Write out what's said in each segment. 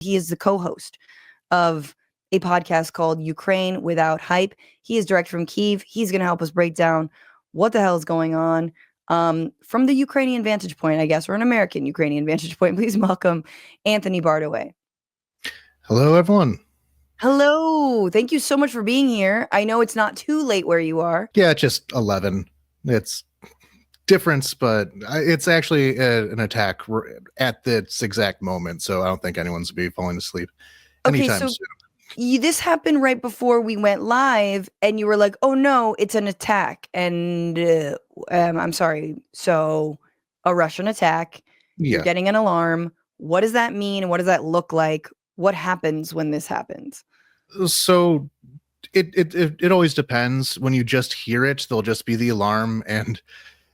He is the co-host of a podcast called Ukraine Without Hype. He is direct from Kyiv. He's going to help us break down what the hell is going on from the Ukrainian vantage point, I guess, or an American Ukrainian vantage point. Please welcome Anthony Bartaway. Hello, everyone. Hello. Thank you so much for being here. I know it's not too late where you are. Yeah, just 11. It's difference, but it's actually an attack at this exact moment, so I don't think anyone's be falling asleep anytime soon. This happened right before we went live, and you were like, "Oh no, it's an attack," and I'm sorry. So, a Russian attack. Yeah. You're getting an alarm. What does that mean? What does that look like? What happens when this happens? So, it always depends. When you just hear it, there'll just be the alarm, and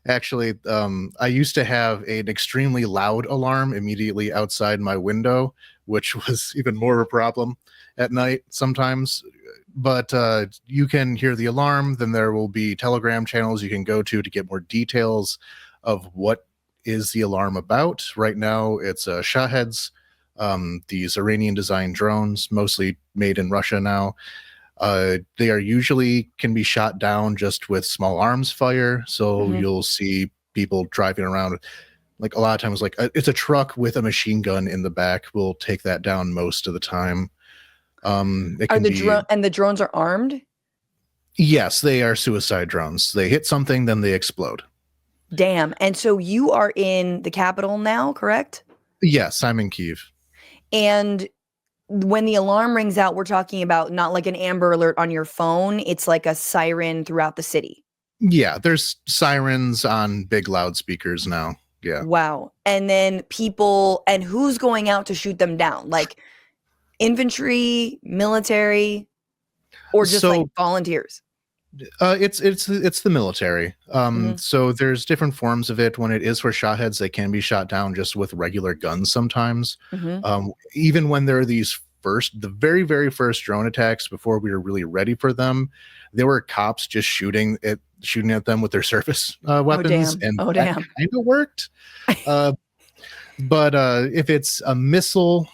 actually, I used to have an extremely loud alarm immediately outside my window, which was even more of a problem at night sometimes. But you can hear the alarm. Then there will be Telegram channels you can go to get more details of what is the alarm about. Right now, it's Shaheds, these Iranian designed drones, mostly made in Russia now. They are usually can be shot down just with small arms fire. So you'll see people driving around, like a lot of times, like it's a truck with a machine gun in the back. We'll take that down most of the time. And the drones are armed? Yes, they are suicide drones. They hit something, then they explode. Damn. And so you are in the capital now, correct? Yes, I'm in Kyiv. And when the alarm rings out, we're talking about not like an Amber Alert on your phone. It's like a siren throughout the city. Yeah, there's sirens on big loudspeakers now. Yeah. Wow. And then people, and who's going out to shoot them down? Like infantry, military, or just like volunteers? It's the military. So there's different forms of it. When it is for Shaheds, they can be shot down just with regular guns sometimes. Even when there are the very, very first drone attacks before we were really ready for them, there were cops just shooting at them with their surface weapons. That kind of worked. But if it's a missile,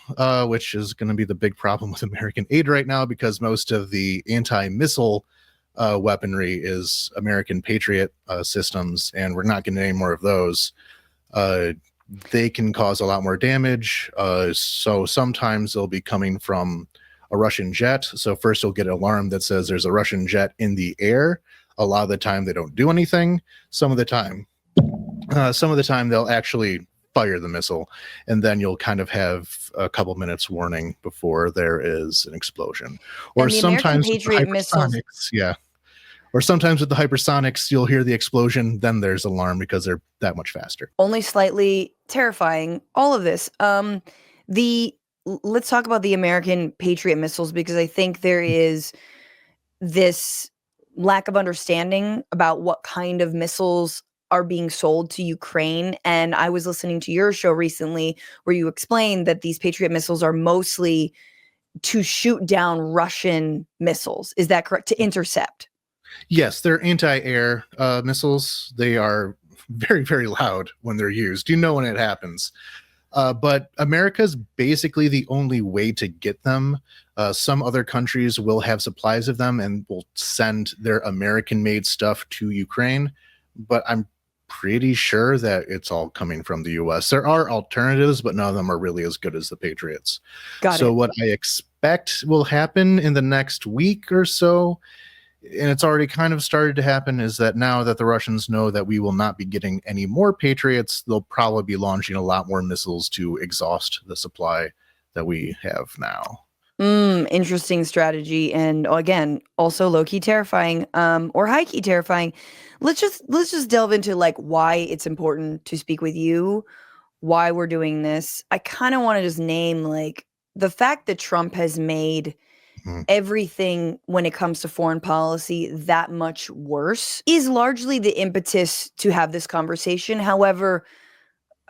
which is going to be the big problem with American aid right now, because most of the anti-missile weaponry is American Patriot systems, and we're not getting any more of those. They can cause a lot more damage. So sometimes they'll be coming from a Russian jet. So first you'll get an alarm that says there's a Russian jet in the air. A lot of the time they don't do anything. Some of the time they'll actually fire the missile, and then you'll kind of have a couple minutes warning before there is an explosion. Or sometimes with the hypersonics, or sometimes with the hypersonics, you'll hear the explosion, then there's alarm because they're that much faster. Only slightly terrifying, all of this. Let's talk about the American Patriot missiles, because I think there is this lack of understanding about what kind of missiles are being sold to Ukraine. And I was listening to your show recently where you explained that these Patriot missiles are mostly to shoot down Russian missiles. Is that correct? To intercept? Yes, they're anti-air missiles. They are very, very loud when they're used. You know when it happens. But America's basically the only way to get them. Some other countries will have supplies of them and will send their American-made stuff to Ukraine. But I'm pretty sure that it's all coming from the U.S. There are alternatives, but none of them are really as good as the Patriots. So what I expect will happen in the next week or so, and it's already kind of started to happen, is that now that the Russians know that we will not be getting any more Patriots, they'll probably be launching a lot more missiles to exhaust the supply that we have now. Interesting strategy, and again, also low-key terrifying, or high-key terrifying. Let's just delve into like why it's important to speak with you, why we're doing this. I kind of want to just name like the fact that Trump has made everything when it comes to foreign policy that much worse is largely the impetus to have this conversation. However,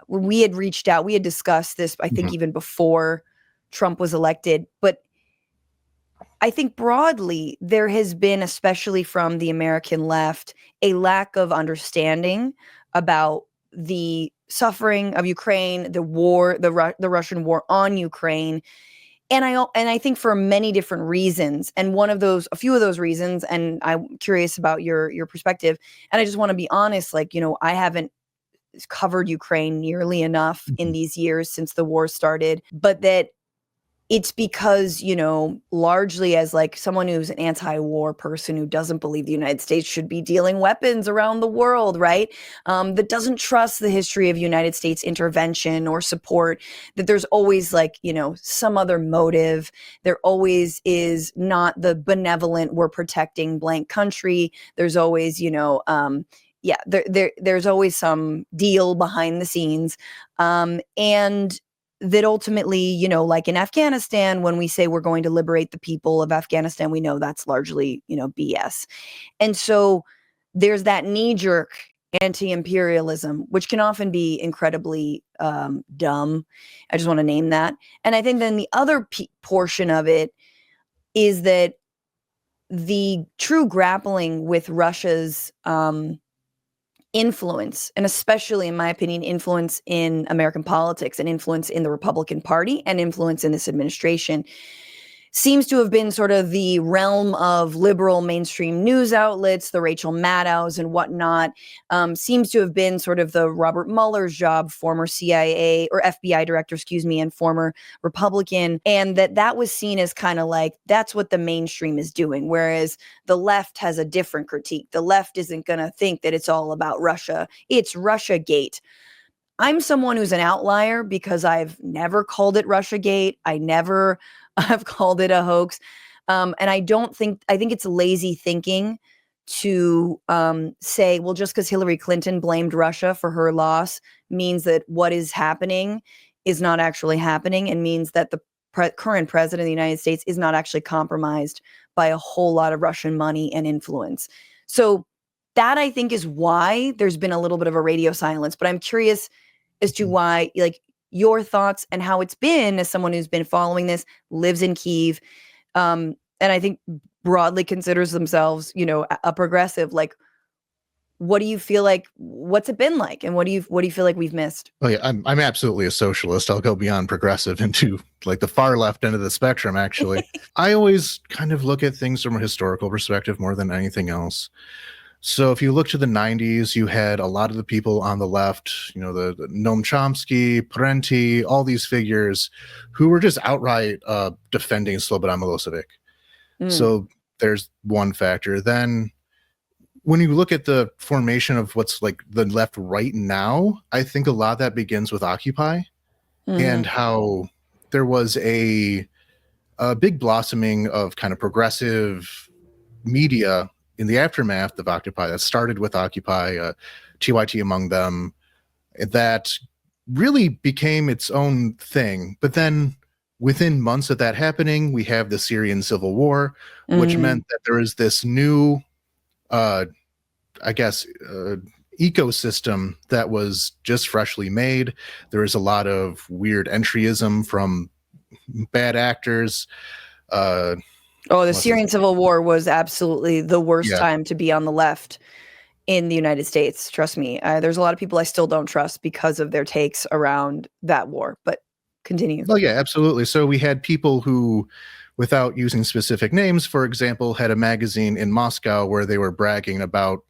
when we had reached out, we had discussed this, I think, even before Trump was elected. But I think broadly, there has been, especially from the American left, a lack of understanding about the suffering of Ukraine, the war, the Russian war on Ukraine, I think for many different reasons, and a few of those reasons, and I'm curious about your perspective, and I just want to be honest, like, I haven't covered Ukraine nearly enough in these years since the war started, but that it's because, largely as like someone who's an anti-war person who doesn't believe the United States should be dealing weapons around the world, right? That doesn't trust the history of United States intervention or support, that there's always like, some other motive. There always is not the benevolent, we're protecting blank country. There's always, there's always some deal behind the scenes. And that ultimately, like in Afghanistan, when we say we're going to liberate the people of Afghanistan, we know that's largely, BS. And so there's that knee-jerk anti-imperialism, which can often be incredibly dumb. I just want to name that. And I think then the other portion of it is that the true grappling with Russia's influence, and especially, in my opinion, influence in American politics and influence in the Republican Party and influence in this administration, seems to have been sort of the realm of liberal mainstream news outlets, the Rachel Maddows and whatnot. Seems to have been sort of the Robert Mueller's job, former CIA or FBI director, and former Republican. And that was seen as kind of like, that's what the mainstream is doing. Whereas the left has a different critique. The left isn't going to think that it's all about Russia. It's Russiagate. I'm someone who's an outlier because I've never called it Russiagate. I've called it a hoax. And I think it's lazy thinking to say, well, just because Hillary Clinton blamed Russia for her loss means that what is happening is not actually happening, and means that the current president of the United States is not actually compromised by a whole lot of Russian money and influence. So that, I think, is why there's been a little bit of a radio silence. But I'm curious as to why, like, your thoughts and how it's been as someone who's been following this, lives in Kyiv, and I think broadly considers themselves, a progressive. Like, what do you feel like? What's it been like, and what do you feel like we've missed? Oh yeah, I'm absolutely a socialist. I'll go beyond progressive into like the far left end of the spectrum. Actually, I always kind of look at things from a historical perspective more than anything else. So if you look to the 90s, you had a lot of the people on the left, the Noam Chomsky, Parenti, all these figures who were just outright defending Slobodan Milosevic. So there's one factor. Then when you look at the formation of what's like the left right now, I think a lot of that begins with Occupy and how there was a big blossoming of kind of progressive media in the aftermath of Occupy that started with Occupy, TYT among them, that really became its own thing. But then within months of that happening, we have the Syrian civil war, which meant that there is this new, ecosystem that was just freshly made. There is a lot of weird entryism from bad actors. The Syrian civil war was absolutely the worst time to be on the left in the United States. Trust me. There's a lot of people I still don't trust because of their takes around that war, but continue. Oh yeah, absolutely. So we had people who, without using specific names, for example, had a magazine in Moscow where they were bragging about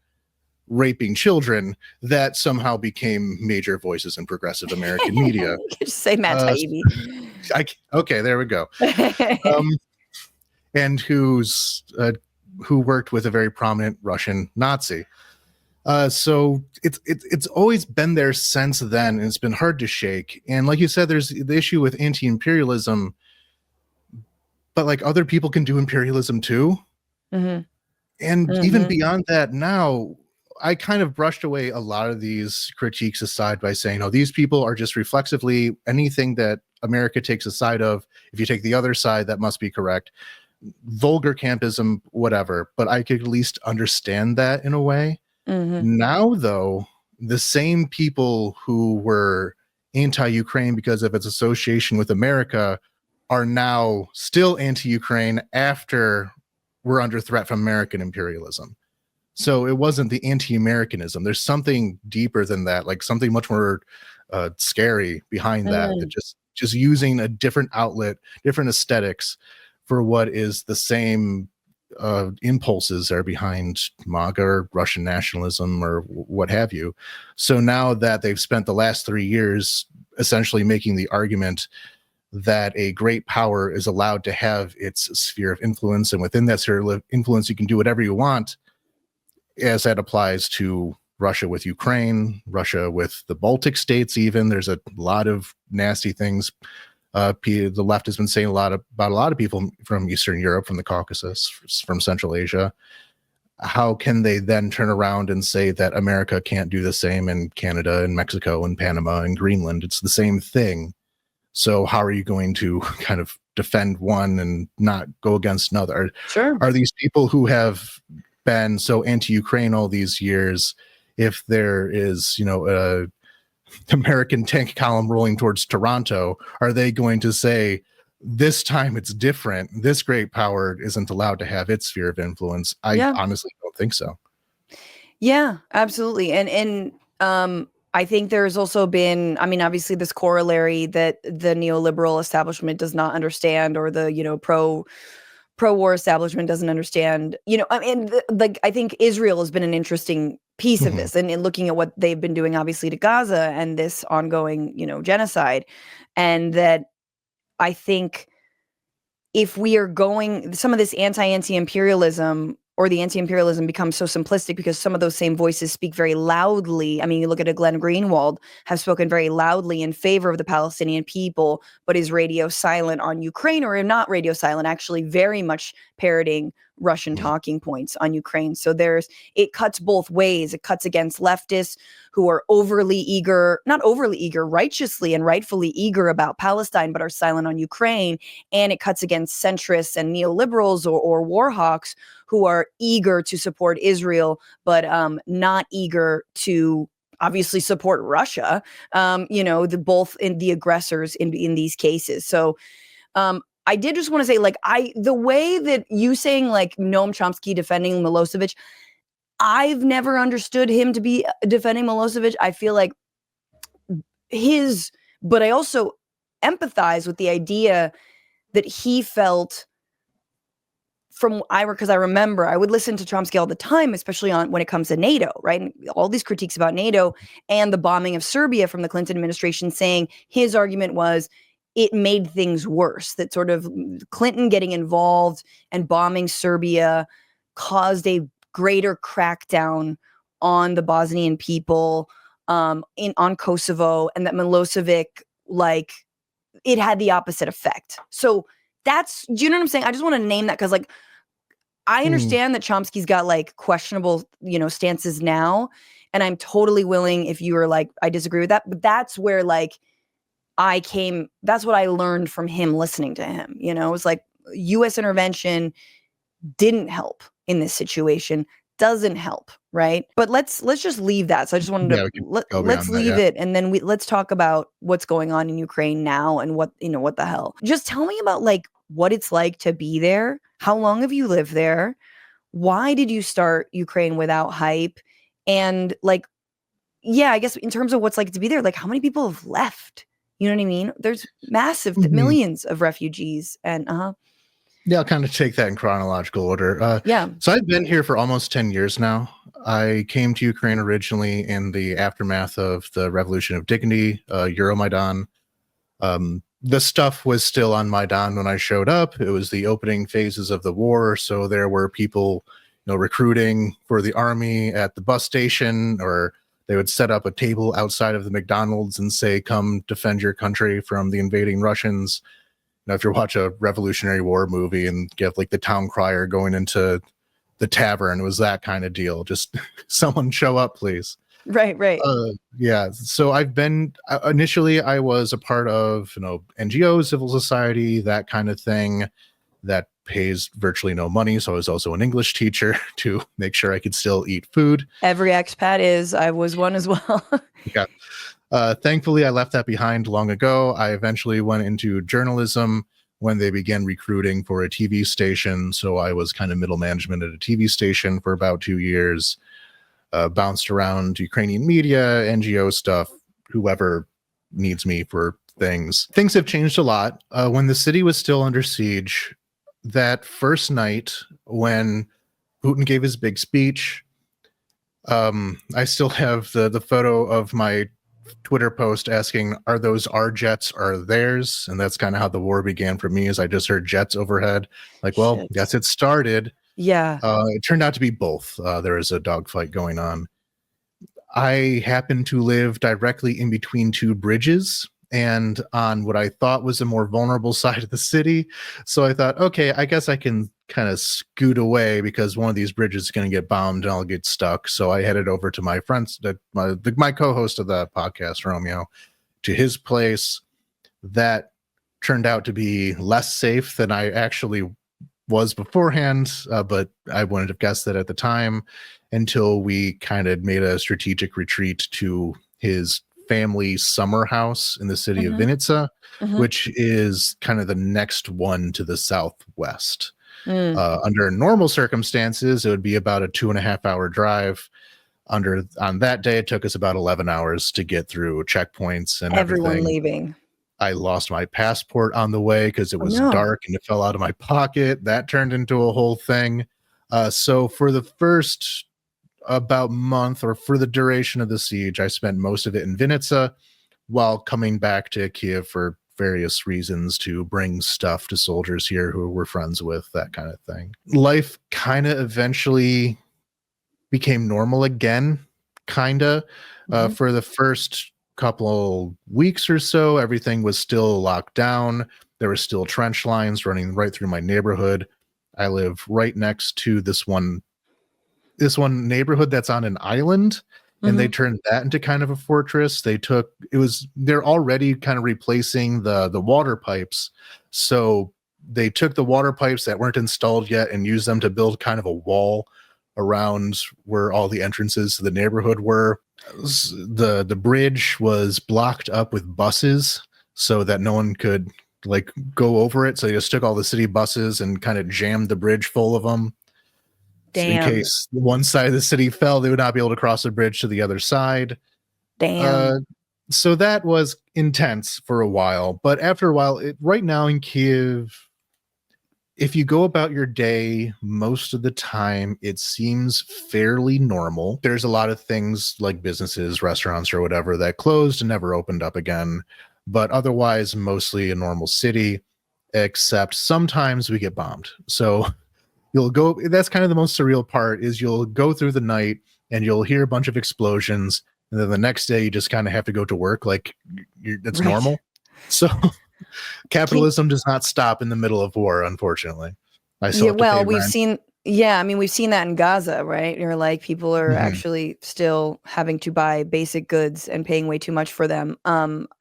raping children that somehow became major voices in progressive American media. You could just say Matt Taibbi. Okay, there we go. And who worked with a very prominent Russian Nazi. So it's always been there since then, and it's been hard to shake. And like you said, there's the issue with anti-imperialism, but like other people can do imperialism too. And even beyond that, now I kind of brushed away a lot of these critiques aside by saying, oh, these people are just reflexively anything that America takes a side of. If you take the other side, that must be correct. Vulgar campism, whatever, but I could at least understand that in a way. Now, though, the same people who were anti-Ukraine because of its association with America are now still anti-Ukraine after we're under threat from American imperialism. So it wasn't the anti-Americanism. There's something deeper than that, like something much more scary behind that just just using a different outlet, different aesthetics for what is the same impulses are behind MAGA or Russian nationalism or what have you. So now that they've spent the last 3 years essentially making the argument that a great power is allowed to have its sphere of influence, and within that sphere of influence, you can do whatever you want, as that applies to Russia with Ukraine, Russia with the Baltic states, even. There's a lot of nasty things. The left has been saying a lot about a lot of people from Eastern Europe, from the Caucasus, from Central Asia. How can they then turn around and say that America can't do the same in Canada and Mexico and Panama and Greenland? It's the same thing. So how are you going to kind of defend one and not go against another? Sure. Are these people who have been so anti-Ukraine all these years, if there is, a American tank column rolling towards Toronto, are they going to say, this time it's different, this great power isn't allowed to have its sphere of influence? I honestly don't think so. Yeah, absolutely. And I think there's also been, I mean, obviously this corollary that the neoliberal establishment does not understand, or the, pro-war establishment doesn't understand. I mean, I think Israel has been an interesting piece of this, and in looking at what they've been doing, obviously, to Gaza and this ongoing, genocide. And that I think if we are going, some of this anti-imperialism, or the anti-imperialism, becomes so simplistic because some of those same voices speak very loudly. I mean, you look at a Glenn Greenwald, have spoken very loudly in favor of the Palestinian people, but is radio silent on Ukraine, or not radio silent, actually very much parroting Russian talking points on Ukraine. So it cuts both ways. It cuts against leftists who are not overly eager, righteously and rightfully eager about Palestine, but are silent on Ukraine. And it cuts against centrists and neoliberals or war hawks who are eager to support Israel, but not eager to obviously support Russia, both in the aggressors in these cases. So I did just want to say, the way that you saying Noam Chomsky defending Milosevic, I've never understood him to be defending Milosevic. I feel like but I also empathize with the idea that he felt because I remember I would listen to Chomsky all the time, especially when it comes to NATO, right? And all these critiques about NATO and the bombing of Serbia from the Clinton administration, saying his argument was it made things worse, that sort of Clinton getting involved and bombing Serbia caused a greater crackdown on the Bosnian people, on Kosovo, and that Milosevic, it had the opposite effect. So do you know what I'm saying? I just want to name that because I understand that Chomsky's got questionable, stances now, and I'm totally willing, if you were I disagree with that, but that's where that's what I learned from him, listening to him. It was U.S. intervention didn't help in this situation, doesn't help, right? But let's just leave that. So I just wanted to let's leave it, and then let's talk about what's going on in Ukraine now and what the hell. Just tell me about what it's like to be there. How long have you lived there? Why did you start Ukraine Without Hype? And I guess in terms of what's like to be there, how many people have left? You know what I mean? There's massive millions of refugees, and Yeah, I'll kind of take that in chronological order. So I've been here for almost 10 years now. I came to Ukraine originally in the aftermath of the Revolution of Dignity, Euromaidan. The stuff was still on Maidan when I showed up. It was the opening phases of the war, so there were people, recruiting for the army at the bus station, or they would set up a table outside of the McDonald's and say, "Come defend your country from the invading Russians." If you watch a Revolutionary War movie and get the town crier going into the tavern, it was that kind of deal. Just someone show up, please. Right. Yeah. So I've been initially I was a part of NGOs, civil society, that kind of thing that pays virtually no money. So I was also an English teacher to make sure I could still eat food. Every expat is. I was one as well. Yeah. Thankfully, I left that behind long ago. I eventually went into journalism when they began recruiting for a TV station. So I was kind of middle management at a TV station for about 2 years. Bounced around Ukrainian media, NGO stuff, whoever needs me for things. Things have changed a lot. When the city was still under siege, that first night when Putin gave his big speech, I still have the photo of my Twitter post asking, "Are those our jets or theirs?" And that's kind of how the war began for me. As I just heard jets overhead, like, well, Shit. yes, it started. Yeah. It turned out to be both. There was a dogfight going on. I happen to live directly in between two bridges and on what I thought was a more vulnerable side of the city. So I thought, okay, I guess I can kind of scoot away because one of these bridges is going to get bombed and I'll get stuck. So I headed over to my friends, my co-host of the podcast, Romeo, to his place. That turned out to be less safe than I actually was beforehand, but I wouldn't have guessed that at the time until we kind of made a strategic retreat to his family summer house in the city of Mhm. Vinica, Mhm. which is kind of the next one to the southwest. Mm. Under normal circumstances, it would be about a 2.5 hour drive. On that day, it took us about 11 hours to get through checkpoints and Everyone everything. leaving. I lost my passport on the way because it Oh, was no. dark and it fell out of my pocket. That turned into a whole thing. So for the first about month, or for the duration of the siege, I spent most of it in Vinica while coming back to Kiev for various reasons to bring stuff to soldiers here who we're friends with, that kind of thing. Life kind of eventually became normal again, kind of. Mhm. For the first couple weeks or so, everything was still locked down. There were still trench lines running right through my neighborhood. I live right next to this one neighborhood that's on an island, and they Mhm. turned that into kind of a fortress. They're already kind of replacing the water pipes. So they took the water pipes that weren't installed yet and used them to build kind of a wall around where all the entrances to the neighborhood were. The bridge was blocked up with buses so that no one could like go over it. So they just took all the city buses and kind of jammed the bridge full of them. So in Damn. case one side of the city fell, they would not be able to cross the bridge to the other side. Damn. Uh, so that was intense for a while. But after a while, right now in Kiev, if you go about your day, most of the time it seems fairly normal. There's a lot of things like businesses, restaurants, or whatever that closed and never opened up again. But otherwise, mostly a normal city, except sometimes we get bombed. So you'll go, that's kind of the most surreal part, is you'll go through the night and you'll hear a bunch of explosions, and then the next day you just kind of have to go to work like it's Right. normal. So Can capitalism does not stop in the middle of war, unfortunately. I still Yeah, have to pay well, we've rent. seen yeah, I mean, we've seen that in Gaza, right? You're like, people are Mhm, actually still having to buy basic goods and paying way too much for them.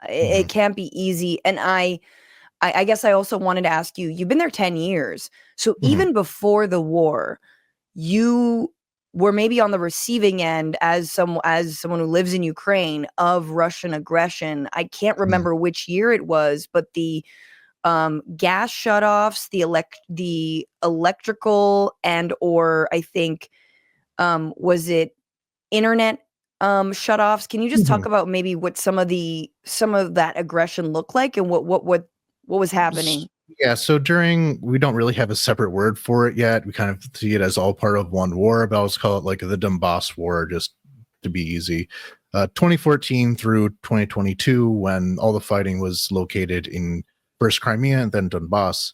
It mhm, can't be easy, and I guess I also wanted to ask you, you've been there 10 years. So mhm, even before the war, you were maybe on the receiving end as someone who lives in Ukraine of Russian aggression. I can't mhm, remember which year it was, but the gas shutoffs, the electrical and or I think was it internet shutoffs? Can you just mhm. talk about maybe what some of that aggression looked like and what was happening? Yeah, so we don't really have a separate word for it yet. We kind of see it as all part of one war, but I'll just call it like the Donbass War, just to be easy. 2014 through 2022, when all the fighting was located in first Crimea and then Donbass.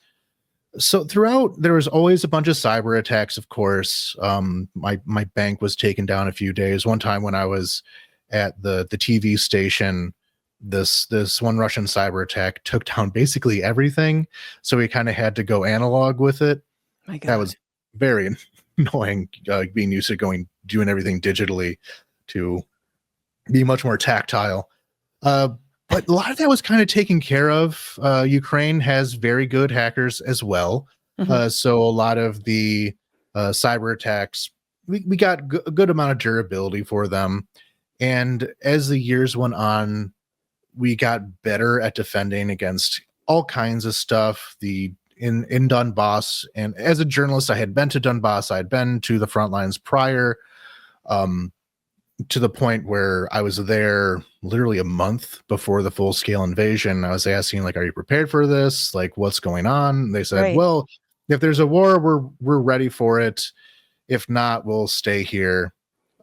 So throughout, there was always a bunch of cyber attacks, of course. My bank was taken down a few days. One time when I was at the TV station, this one Russian cyber attack took down basically everything. So we kind of had to go analog with it. My That God. was very annoying, being used to doing everything digitally to be much more tactile. Uh, but a lot of that was kind of taken care of. Ukraine has very good hackers as well. Mhm. So a lot of the cyber attacks, we got a good amount of durability for them. And as the years went on, we got better at defending against all kinds of stuff. In Donbass, and as a journalist, I had been to Donbass. I had been to the front lines prior, um, to the point where I was there literally a month before the full-scale invasion. I was asking, like, are you prepared for this? Like, what's going on? They said, Right. well, if there's a war, we're ready for it. If not, we'll stay here.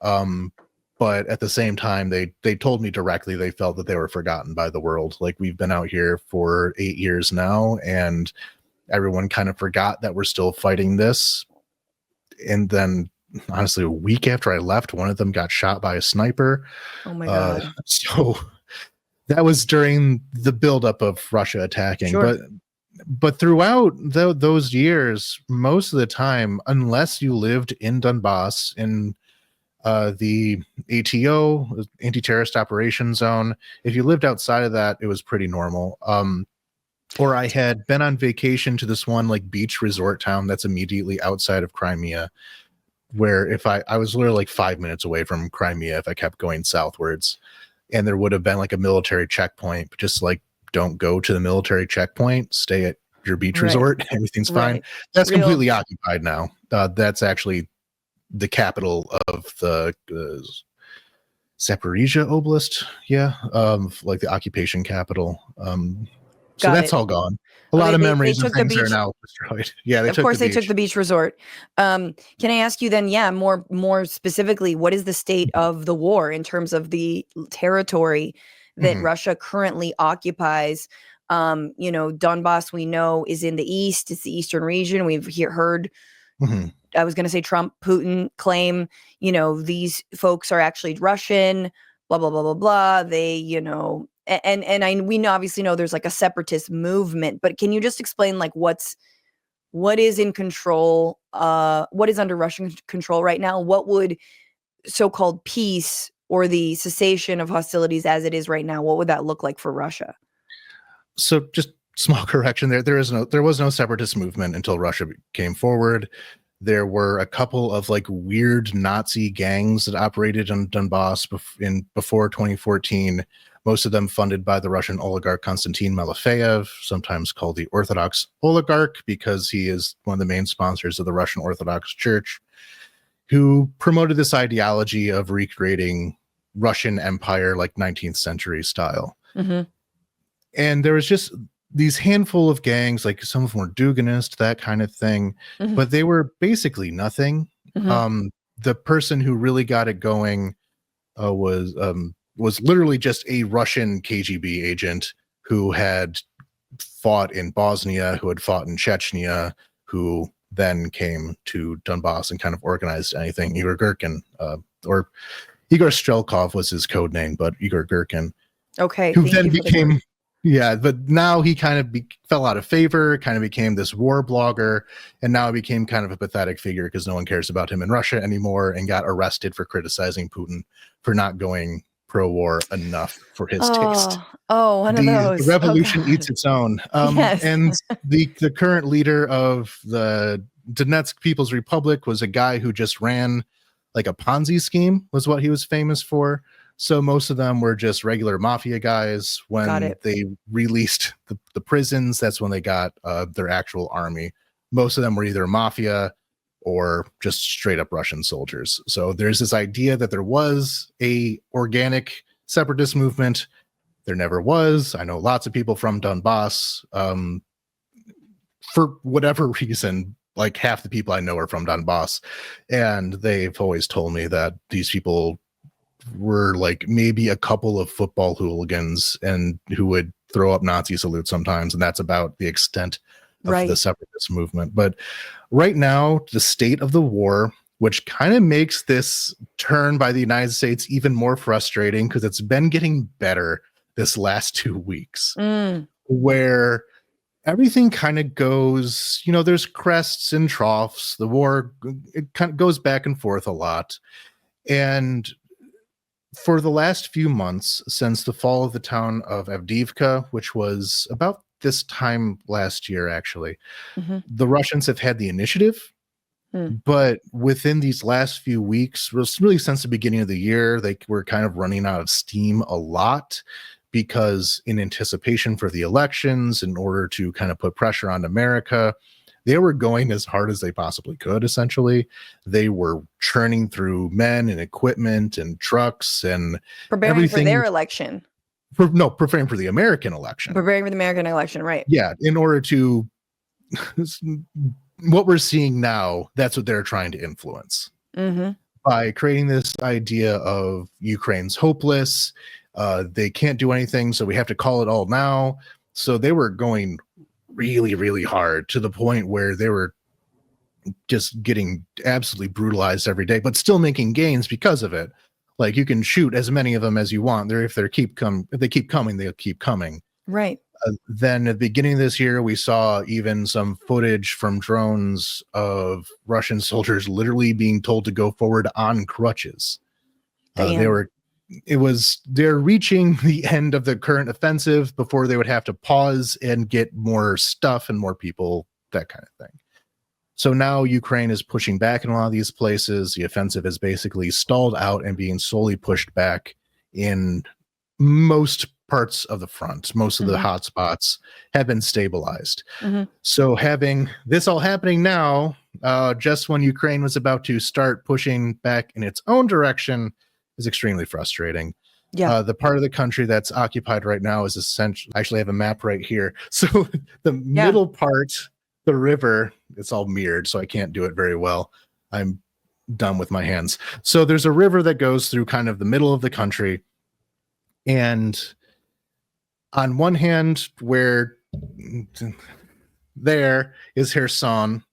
But at the same time, they told me directly they felt that they were forgotten by the world. Like, we've been out here for 8 years now, and everyone kind of forgot that we're still fighting this. And then, honestly, a week after I left, one of them got shot by a sniper. Oh my God. So that was during the buildup of Russia attacking. Sure. But throughout those years, most of the time, unless you lived in Donbass, in the ATO, anti-terrorist operation zone, if you lived outside of that, it was pretty normal. Or I had been on vacation to this one like beach resort town that's immediately outside of Crimea, where if I was literally like 5 minutes away from Crimea if I kept going southwards, and there would have been like a military checkpoint, but just like, don't go to the military checkpoint, stay at your beach resort, everything's fine. That's completely occupied now. That's actually the capital of the Zaporizhia Oblast, like the occupation capital. So that's all gone. A lot of memories and things are now destroyed. Yeah, of course they took the beach resort. Can I ask you then, more specifically, what is the state of the war in terms of the territory that Russia currently occupies? Donbass, we know, is in the east. It's the eastern region. We've heard, I was going to say Trump, Putin claim, these folks are actually Russian, blah, blah, blah, blah, blah. They, we obviously know there's like a separatist movement, but can you just explain like what is in control, what is under Russian control right now? What would so-called peace or the cessation of hostilities as it is right now, what would that look like for Russia? So just small correction there. There was no separatist movement until Russia came forward. There were a couple of like weird Nazi gangs that operated in Donbass before 2014. Most of them funded by the Russian oligarch Konstantin Malafeyev, sometimes called the Orthodox oligarch because he is one of the main sponsors of the Russian Orthodox Church, who promoted this ideology of recreating Russian empire like 19th century style. And there was just these handful of gangs, like some of them were Duganist, that kind of thing, but they were basically nothing. The person who really got it going was literally just a Russian KGB agent who had fought in Bosnia, who had fought in Chechnya, who then came to Donbass and kind of organized anything. Igor Girkin, or Igor Strelkov was his code name, but Igor Girkin. Okay. Who then became... Yeah, but now he kind of fell out of favor, kind of became this war blogger, and now became kind of a pathetic figure because no one cares about him in Russia anymore, and got arrested for criticizing Putin for not going pro-war enough for his taste. One of those. The revolution eats its own. Yes. And the current leader of the Donetsk People's Republic was a guy who just ran like a Ponzi scheme, was what he was famous for. So most of them were just regular mafia guys. When they released the prisons, that's when they got their actual army. Most of them were either mafia or just straight up Russian soldiers. So there's this idea that there was a organic separatist movement. There never was. I know lots of people from Donbass. For whatever reason, like half the people I know are from Donbass. And they've always told me that these people were like maybe a couple of football hooligans and who would throw up Nazi salutes sometimes, and that's about the extent of the separatist movement. But right now, the state of the war, which kind of makes this turn by the United States even more frustrating because it's been getting better this last 2 weeks, where everything kind of goes, there's crests and troughs. The war, it kind of goes back and forth a lot. And for the last few months, since the fall of the town of Avdiivka, which was about this time last year, actually, the Russians have had the initiative. But within these last few weeks, really since the beginning of the year, they were kind of running out of steam a lot because in anticipation for the elections, in order to kind of put pressure on America, they were going as hard as they possibly could. Essentially, they were churning through men and equipment and trucks and Preparing for everything. their election. Preparing for the American election. Preparing for the American election, right? Yeah, in order to what we're seeing now, that's what they're trying to influence by creating this idea of Ukraine's hopeless. They can't do anything, so we have to call it all now. So they were going really, really hard to the point where they were just getting absolutely brutalized every day, but still making gains because of it. Like, you can shoot as many of them as you want. If they keep coming, they'll keep coming. Right. Then at the beginning of this year, we saw even some footage from drones of Russian soldiers literally being told to go forward on crutches. They're reaching the end of the current offensive before they would have to pause and get more stuff and more people, that kind of thing. So now Ukraine is pushing back in a lot of these places. The offensive is basically stalled out and being slowly pushed back in most parts of the front. Most of the hot spots have been stabilized. So having this all happening now, just when Ukraine was about to start pushing back in its own direction, is extremely frustrating. Yeah. The part of the country that's occupied right now is essentially, I actually have a map right here. So the middle part, the river, it's all mirrored, so I can't do it very well. I'm done with my hands. So there's a river that goes through kind of the middle of the country. And on one hand, where there is Kherson,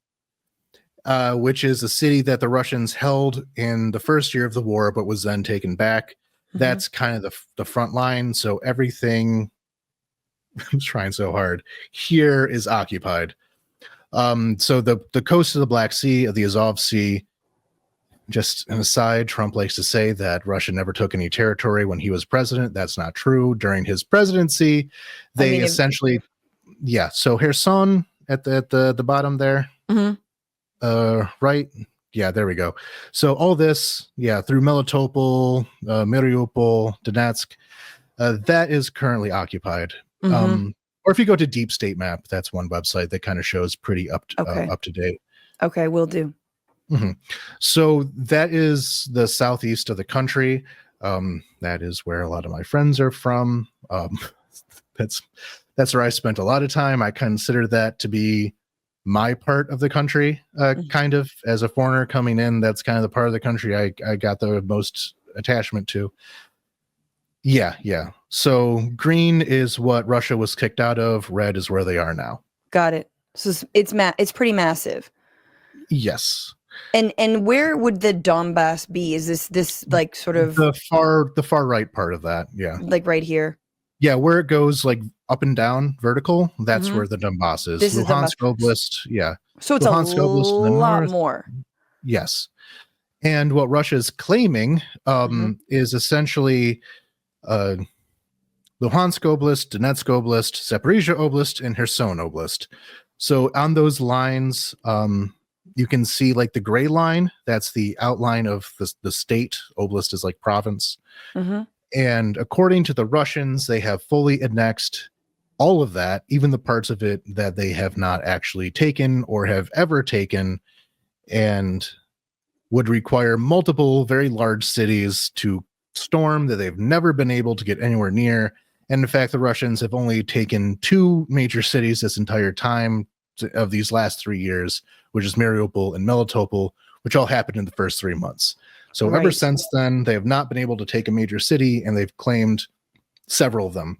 which is a city that the Russians held in the first year of the war, but was then taken back. That's kind of the front line. So everything, I'm trying so hard, here is occupied. So the coast of the Black Sea, of the Azov Sea, just an aside, Trump likes to say that Russia never took any territory when he was president. That's not true. During his presidency, they essentially, so Kherson at the bottom there, right? Yeah, there we go. So all this, through Melitopol, Mariupol, Donetsk, that is currently occupied. Or if you go to Deep State Map, that's one website that kind of shows pretty up to date. Okay, will do. So that is the southeast of the country. That is where a lot of my friends are from. That's where I spent a lot of time. I consider that to be my part of the country, kind of, as a foreigner coming in. That's kind of the part of the country I got the most attachment to. Yeah. So green is what Russia was kicked out of. Red is where they are now. Got it. So it's pretty massive. Yes. And where would the Donbass be? Is this like sort of the far right part of that? Yeah. Like right here. Yeah, where it goes like up and down vertical, that's where the Donbass is. This Luhansk is Oblast, yeah. So it's Luhansk a Oblast in the lot north. more. Yes. And what Russia is claiming is essentially Luhansk Oblast, Donetsk Oblast, Zaporizhia Oblast, and Kherson Oblast. So on those lines, you can see like the gray line. That's the outline of the state. Oblast is like province. And according to the Russians, they have fully annexed all of that, even the parts of it that they have not actually taken or have ever taken, and would require multiple very large cities to storm that they've never been able to get anywhere near. And in fact, the Russians have only taken 2 major cities this entire time of these last 3 years, which is Mariupol and Melitopol, which all happened in the first 3 months. So ever since then, they have not been able to take a major city, and they've claimed several of them.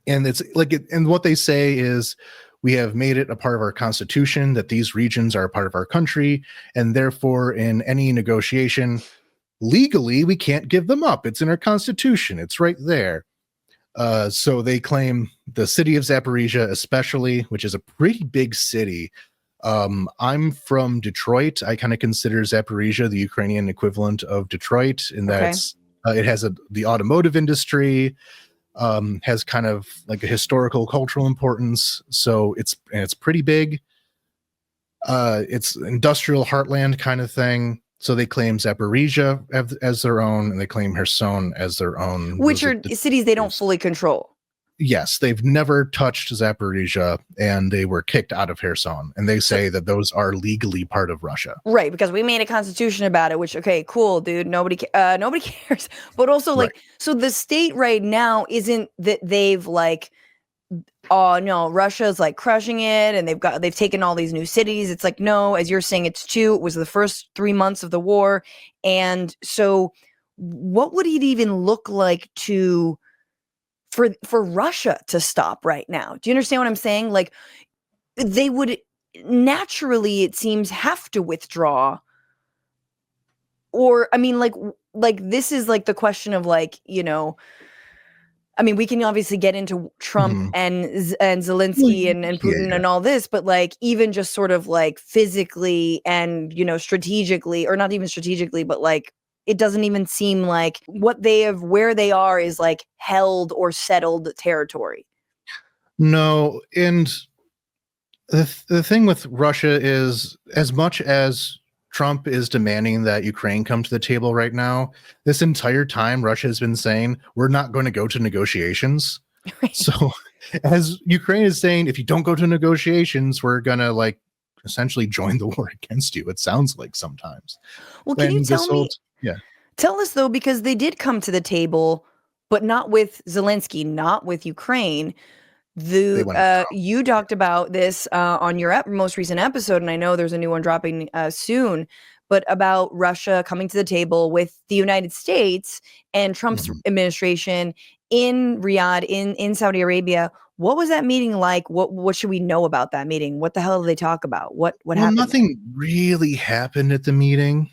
And it's like, and what they say is, we have made it a part of our constitution that these regions are a part of our country, and therefore in any negotiation, legally, we can't give them up. It's in our constitution. It's right there. So they claim the city of Zaporizhia, especially, which is a pretty big city. I'm from Detroit. I kind of consider Zaporizhia the Ukrainian equivalent of Detroit, in that it has the automotive industry, has kind of like a historical, cultural importance. So it's pretty big. It's industrial heartland kind of thing. So they claim Zaporizhia as their own, and they claim Kherson as their own. Which are cities they don't fully control. yes, they've never touched Zaporizhia, and they were kicked out of Kherson, and they say that those are legally part of Russia. Right, because we made a constitution about it, which, okay, cool, dude. Nobody cares. But also, Right. like, so the state right now isn't that they've like, oh no, Russia's like crushing it, and they've taken all these new cities. It's like, no, as you're saying, it's two. It was the first 3 months of the war, and so what would it even look like for Russia to stop right now? Do you understand what I'm saying? Like, they would naturally, it seems, have to withdraw. Or I mean, like this is like the question of, like, I mean, we can obviously get into Trump Mhm. and Well, Zelensky and yeah, Putin yeah. and all this, but like even just sort of like physically and strategically, or not even strategically, but like it doesn't even seem like where they are is like held or settled territory. No, and the thing with Russia is, as much as Trump is demanding that Ukraine come to the table right now, this entire time Russia has been saying we're not going to go to negotiations. Right. So as Ukraine is saying, if you don't go to negotiations, we're gonna like essentially join the war against you. It sounds like sometimes. Well, can you And tell this whole me, yeah, tell us though, because they did come to the table, but not with Zelensky, not with Ukraine. they went with Trump. You talked about this on your most recent episode, and I know there's a new one dropping soon, but about Russia coming to the table with the United States and Trump's Mhm. administration in Riyadh, in Saudi Arabia. What was that meeting like? What should we know about that meeting? What the hell did they talk about? What Well, happened there? nothing really happened at the meeting.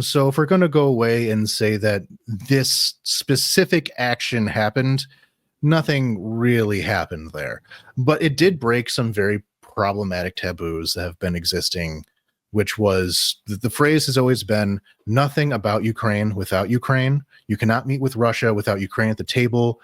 So if we're going to go away and say that this specific action happened, nothing really happened there. But it did break some very problematic taboos that have been existing, which was the phrase has always been nothing about Ukraine without Ukraine. You cannot meet with Russia without Ukraine at the table.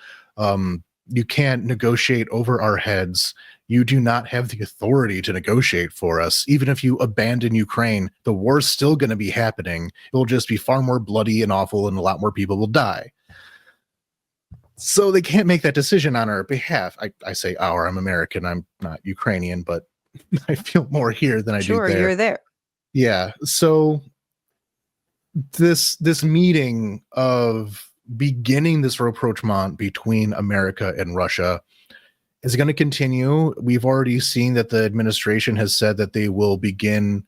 You can't negotiate over our heads. You do not have the authority to negotiate for us. Even if you abandon Ukraine, the war's still going to be happening. It will just be far more bloody and awful, and a lot more people will die. So they can't make that decision on our behalf. I say our, I'm American, I'm not Ukrainian, but I feel more here than I do Sure, there. you're there. Yeah. So this meeting of beginning this rapprochement between America and Russia is going to continue. We've already seen that the administration has said that they will begin.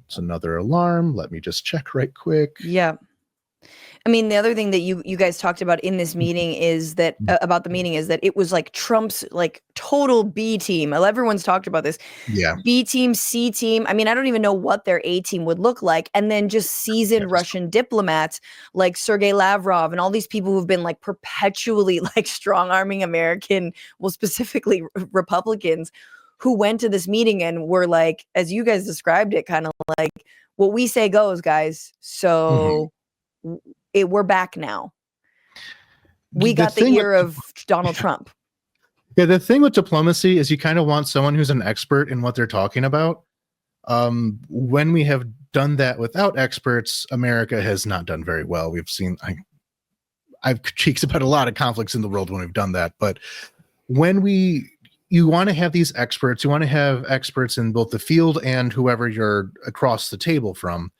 It's another alarm. Let me just check right quick. Yeah. I mean, the other thing that you guys talked about in this meeting is that about the meeting is that it was like Trump's like total B team. Everyone's talked about this. Yeah. B team, C team. I mean, I don't even know what their A team would look like. And then just Yeah, seasoned Russian diplomats like Sergei Lavrov and all these people who've been like perpetually like strong arming American, well, specifically Republicans, who went to this meeting and were like, as you guys described it, kind of like, what we say goes, guys. Mhm. So we're back now. We The got the thing with ear of Donald Trump. Yeah, the thing with diplomacy is you kind of want someone who's an expert in what they're talking about. When we have done that without experts, America has not done very well. We've seen, I've critiques about a lot of conflicts in the world when we've done that, but you want to have these experts, you want to have experts in both the field and whoever you're across the table from.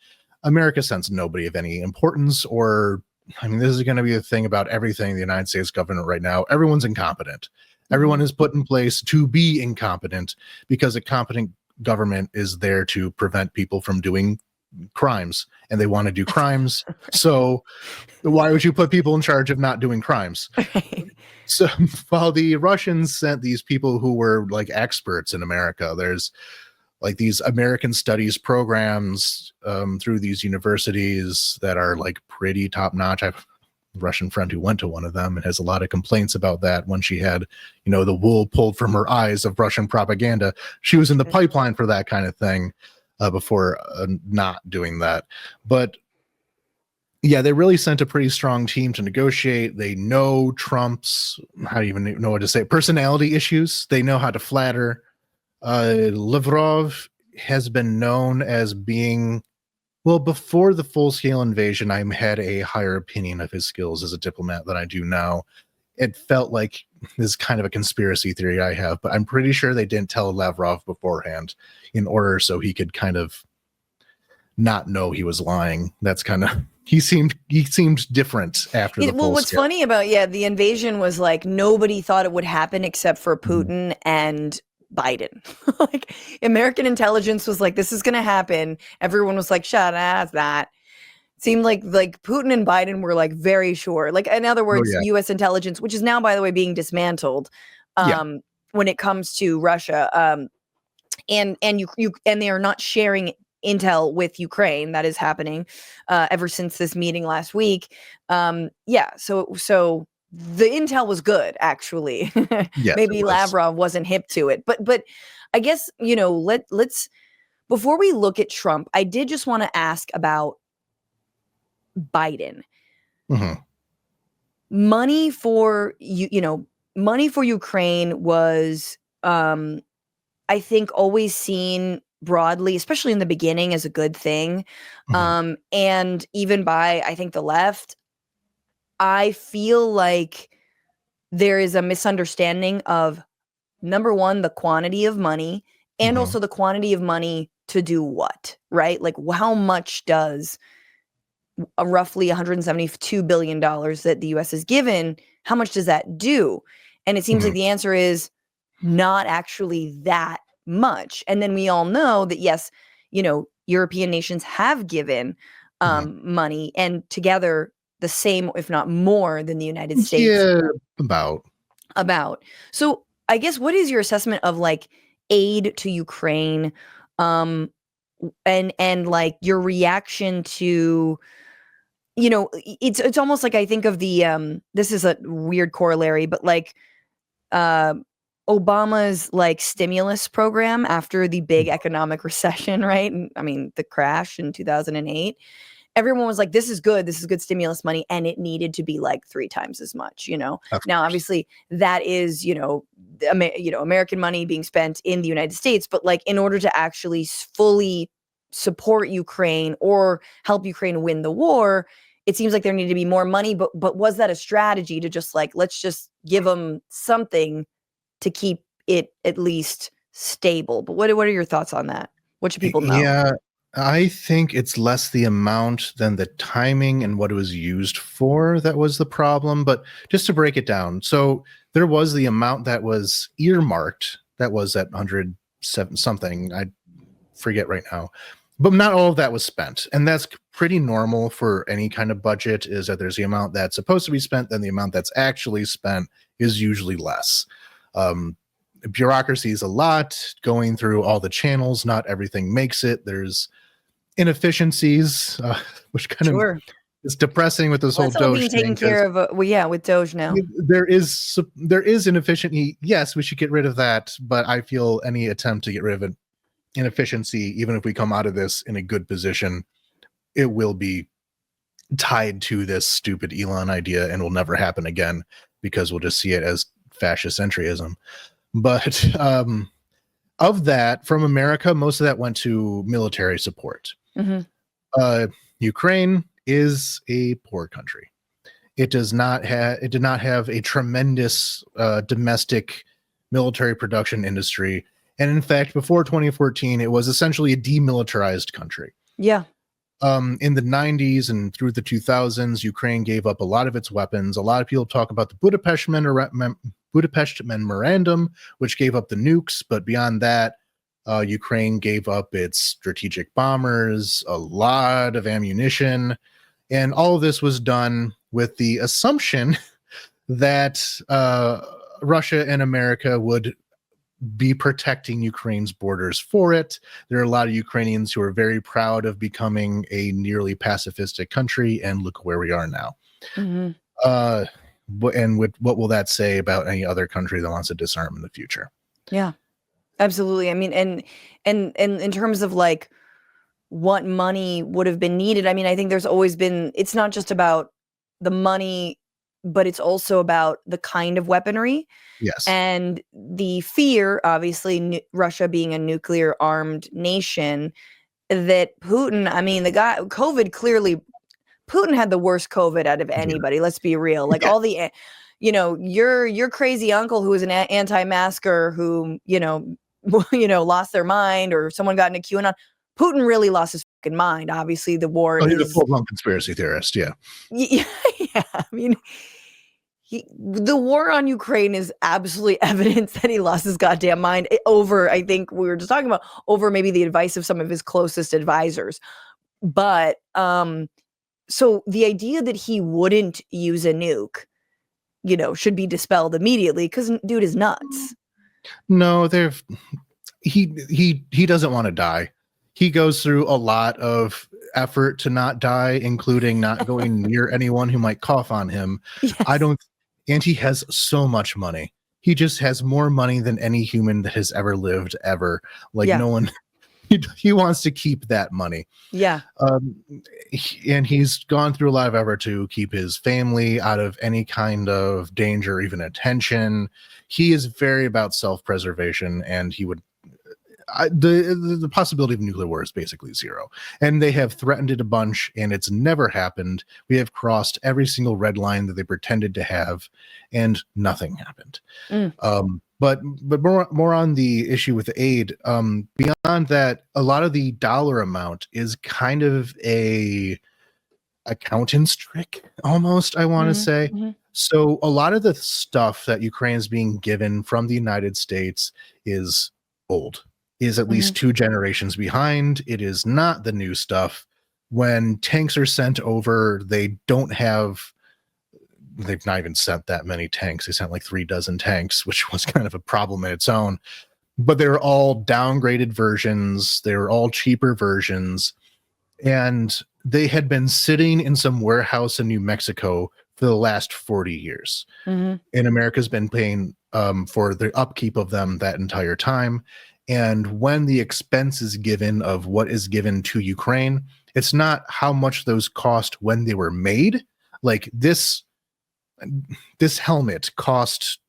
America sends nobody of any importance, or I mean, this is going to be a thing about everything in the United States government right now. Everyone's incompetent. Everyone is put in place to be incompetent because a competent government is there to prevent people from doing crimes, and they want to do crimes. So why would you put people in charge of not doing crimes? So while the Russians sent these people who were like experts in America, there's like these American studies programs through these universities that are like pretty top notch. I have a Russian friend who went to one of them and has a lot of complaints about that when she had, the wool pulled from her eyes of Russian propaganda. She was in the pipeline for that kind of thing before not doing that. But yeah, they really sent a pretty strong team to negotiate. They know Trump's, how do you even know what to say, personality issues. They know how to flatter. Lavrov has been known as being, well, before the full-scale invasion, I had a higher opinion of his skills as a diplomat than I do now. it felt like this is kind of a conspiracy theory I have, but I'm pretty sure they didn't tell Lavrov beforehand in order so he could kind of not know he was lying. That's kind of he seemed different after the full what's scale. funny about the invasion was like nobody thought it would happen except for Putin and Biden. Like American intelligence was like, this is gonna happen. Everyone was like, shut up, that. Seemed like Putin and Biden were like very sure. Like in other words, yeah. U.S. intelligence, which is now, by the way, being dismantled Yeah. when it comes to Russia, and they are not sharing intel with Ukraine. That is happening ever since this meeting last week. So the intel was good, actually. Yes, Maybe it was. Lavrov wasn't hip to it, but I guess let's before we look at Trump, I did just want to ask about Biden. Mm-hmm. Money for money for Ukraine was I think always seen broadly, especially in the beginning, as a good thing. Mm-hmm. And even by, I think, the left, I feel like there is a misunderstanding of, number one, the quantity of money, and Mm-hmm. also the quantity of money to do what, right? Like how much does a roughly $172 billion that the US has given, how much does that do? And it seems Mm-hmm. like the answer is not actually that much. And then we all know that, yes, European nations have given money, and together the same, if not more, than the United States. Yeah, about. So I guess, what is your assessment of like aid to Ukraine, and like your reaction to, it's almost like I think of the this is a weird corollary, but like Obama's like stimulus program after the big economic recession, right? And I mean, the crash in 2008. Everyone was like, this is good stimulus money, and it needed to be like 3 times as much. Now Of course. obviously that is American money being spent in the United States, but like in order to actually fully support Ukraine or help Ukraine win the war, it seems like there needed to be more money. But was that a strategy to just like, let's just give them something to keep it at least stable? But what are your thoughts on that? What should people know? Yeah, I think it's less the amount than the timing and what it was used for that was the problem. But just to break it down, so there was the amount that was earmarked, that was at 107 something, I forget right now, but not all of that was spent. And that's pretty normal for any kind of budget, is that there's the amount that's supposed to be spent, then the amount that's actually spent is usually less. Bureaucracy is a lot, going through all the channels, not everything makes it. There's inefficiencies, which kind of is depressing with this whole That's all Doge being thing. taken care of. With Doge now. There is inefficiency. Yes, we should get rid of that, but I feel any attempt to get rid of inefficiency, even if we come out of this in a good position, it will be tied to this stupid Elon idea and will never happen again, because we'll just see it as fascist centrism. But of that, from America, most of that went to military support. Mm-hmm. Ukraine is a poor country. It did not have a tremendous domestic military production industry. And in fact, before 2014, it was essentially a demilitarized country. Yeah. In the 90s and through the 2000s, Ukraine gave up a lot of its weapons. A lot of people talk about the Budapest Memorandum, which gave up the nukes. But beyond that, Ukraine gave up its strategic bombers, a lot of ammunition. And all of this was done with the assumption that Russia and America would be protecting Ukraine's borders for it. There are a lot of Ukrainians who are very proud of becoming a nearly pacifistic country, and look where we are now. Mm-hmm. And what will that say about any other country that wants to disarm in the future? Yeah, absolutely. I mean, and in terms of like what money would have been needed, I mean, I think there's always been, it's not just about the money, but it's also about the kind of weaponry. Yes. And the fear, obviously, Russia being a nuclear armed nation, that Putin, I mean, the guy, COVID, clearly, Putin had the worst COVID out of anybody. Let's be real. Like all the, your crazy uncle who was an anti-masker who, lost their mind, or someone got into QAnon. Putin really lost his fucking mind. Obviously, the war Oh, he's a is full-blown conspiracy theorist. Yeah. yeah. I mean, the war on Ukraine is absolutely evidence that he lost his goddamn mind over, I think we were just talking about, over maybe the advice of some of his closest advisors. But so the idea that he wouldn't use a nuke, should be dispelled immediately, because dude is nuts. No, he doesn't want to die. He goes through a lot of effort to not die, including not going near anyone who might cough on him. Yes. And he has so much money. He just has more money than any human that has ever lived ever. Like Yeah. no one, he wants to keep that money. Yeah. And he's gone through a lot of effort to keep his family out of any kind of danger, even attention. He is very about self-preservation, and he would the possibility of nuclear war is basically zero. And they have threatened it a bunch, and it's never happened. We have crossed every single red line that they pretended to have, and nothing happened. But more on the issue with the aid. Beyond that, a lot of the dollar amount is kind of a accountant's trick, almost, I want to say. So a lot of the stuff that Ukraine is being given from the United States is old, is at least 2 generations behind. It is not the new stuff. When tanks are sent over, they've not even sent that many tanks. They sent like 3 dozen tanks, which was kind of a problem in its own. But they were all downgraded versions. They were all cheaper versions. And they had been sitting in some warehouse in New Mexico for the last 40 years. And America's been paying for the upkeep of them that entire time. And when the expense is given of what is given to Ukraine, it's not how much those cost when they were made. Like this helmet cost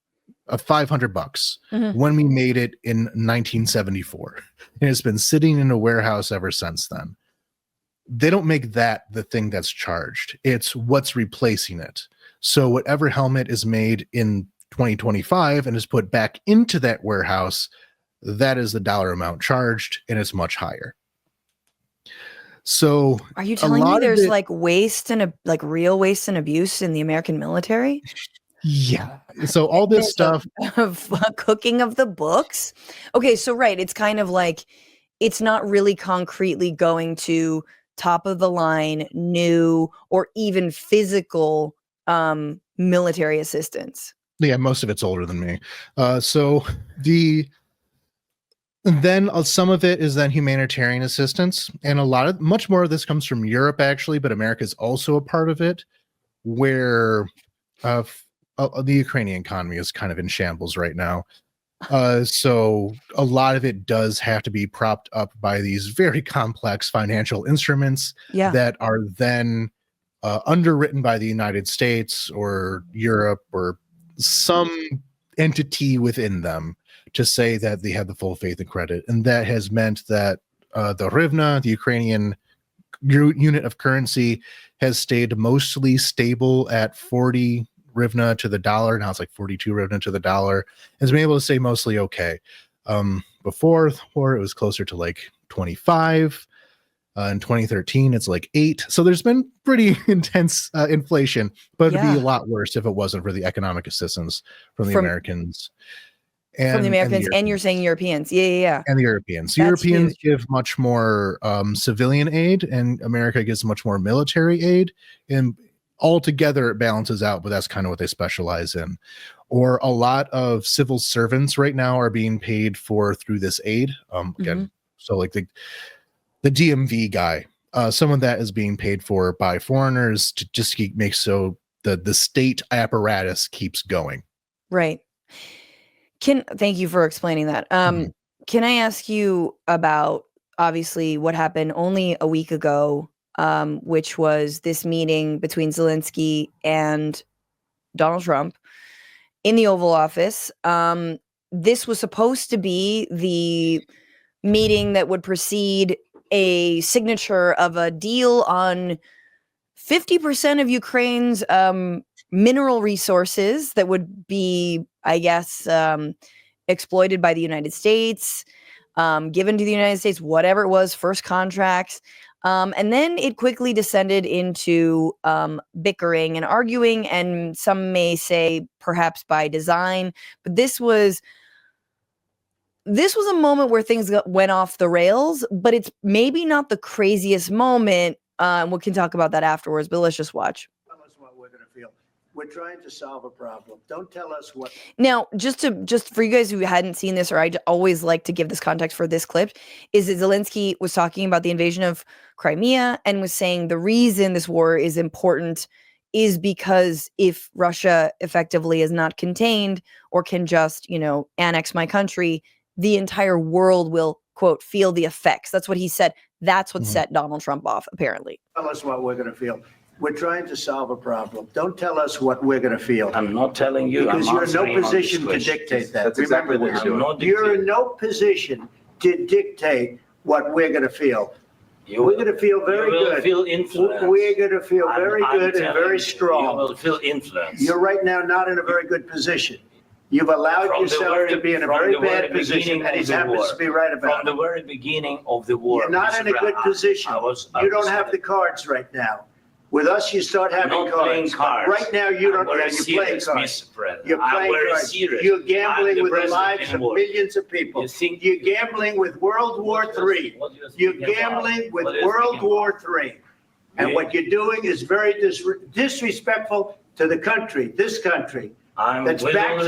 $500 when we made it in 1974, and it's been sitting in a warehouse ever since then. They don't make that the thing that's charged. It's what's replacing it. So whatever helmet is made in 2025 and is put back into that warehouse, that is the dollar amount charged, and it's much higher. So are you telling me there's like waste and like real waste and abuse in the American military? Yeah. So all this stuff of cooking of the books. Okay, so right, it's kind of like it's not really concretely going to top of the line, new, or even physical military assistance. Yeah, most of it's older than me. So some of it is then humanitarian assistance, and much more of this comes from Europe actually, but America is also a part of it, where the Ukrainian economy is kind of in shambles right now. So a lot of it does have to be propped up by these very complex financial instruments that are then underwritten by the United States or Europe or some entity within them to say that they have the full faith and credit. And that has meant that the hryvnia, the Ukrainian unit of currency, has stayed mostly stable at 40 hryvnia to the dollar. Now it's like 42 hryvnia to the dollar. Has been able to stay mostly okay. Before the war, it was closer to like 25. In 2013, it's like 8. So there's been pretty intense inflation, but it'd be a lot worse if it wasn't for the economic assistance from the Americans. And you're saying Europeans. Yeah. And the Europeans. Europeans give much more civilian aid, and America gives much more military aid. And altogether, it balances out, but that's kind of what they specialize in. Or a lot of civil servants right now are being paid for through this aid. Again, so like the DMV guy, some of that is being paid for by foreigners to just make so the state apparatus keeps going. Right. Thank you for explaining that. Can I ask you about obviously what happened only a week ago, which was this meeting between Zelenskyy and Donald Trump in the Oval Office. This was supposed to be the meeting that would precede a signature of a deal on 50% of Ukraine's mineral resources that would be, I guess, exploited by the United States, given to the United States, whatever it was, first contracts. And then it quickly descended into bickering and arguing, and some may say perhaps by design. But this was a moment where things went off the rails, but it's maybe not the craziest moment. We can talk about that afterwards, but let's just watch. Tell us what we're going to feel. We're trying to solve a problem. Don't tell us what. Now, just for you guys who hadn't seen this, or I always like to give this context for this clip, is that Zelenskyy was talking about the invasion of Crimea and was saying the reason this war is important is because if Russia effectively is not contained or can just, annex my country, the entire world will, quote, feel the effects. That's what he said. That's what set Donald Trump off, apparently. Tell us what we're going to feel. We're trying to solve a problem. Don't tell us what we're going to feel. I'm not telling you. Because you're in no position to dictate that. That's exactly what you're doing. You're in no position to dictate what we're going to feel. We're going to feel very good. You will feel influence. We're going to feel very good and very strong. You will feel influence. You're right now not in a very good position. You've allowed yourself to be in a very bad position, and he happens to be right about it. From the very beginning of the war. You're not in a good position. You don't have the cards right now. With us, you start having cards. Right now, you don't. You're playing cards. You're playing cards. You're gambling with the lives of millions of people. You're gambling with World War III. You're gambling with World War III. And what you're doing is very disrespectful to the country, this country. That's back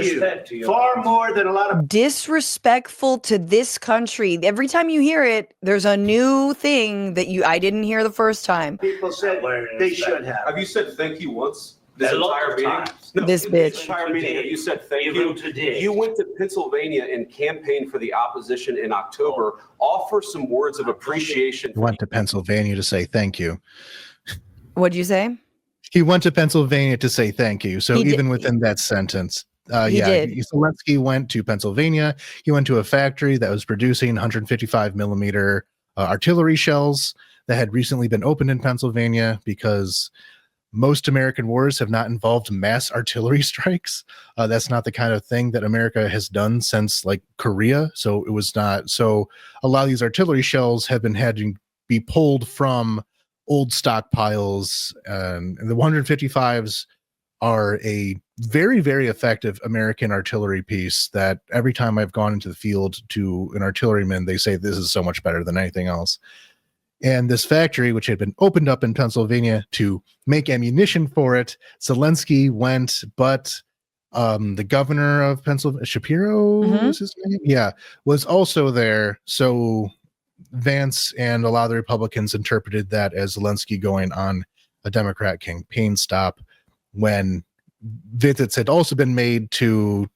to you far more than a lot of disrespectful to this country. Every time you hear it, there's a new thing that I didn't hear the first time. People said they should have. Have you said thank you once? This entire meeting? No, this bitch. This entire meeting, have you said thank you? Today. You went to Pennsylvania and campaigned for the opposition in October. Offer some words of appreciation. He went to Pennsylvania to say thank you. What'd you say? He went to Pennsylvania to say thank you. So even within that sentence, Zelenskyy went to Pennsylvania. He went to a factory that was producing 155 millimeter artillery shells that had recently been opened in Pennsylvania because most American wars have not involved mass artillery strikes. That's not the kind of thing that America has done since like Korea. So it was not. So a lot of these artillery shells have been had to be pulled from old stockpiles, and the 155s are a very, very effective American artillery piece that every time I've gone into the field to an artilleryman, they say this is so much better than anything else. And this factory, which had been opened up in Pennsylvania to make ammunition for it, Zelenskyy went, but the governor of Pennsylvania, Shapiro was his name? Yeah, was also there. So Vance and a lot of the Republicans interpreted that as Zelenskyy going on a Democrat campaign stop when visits had also been made to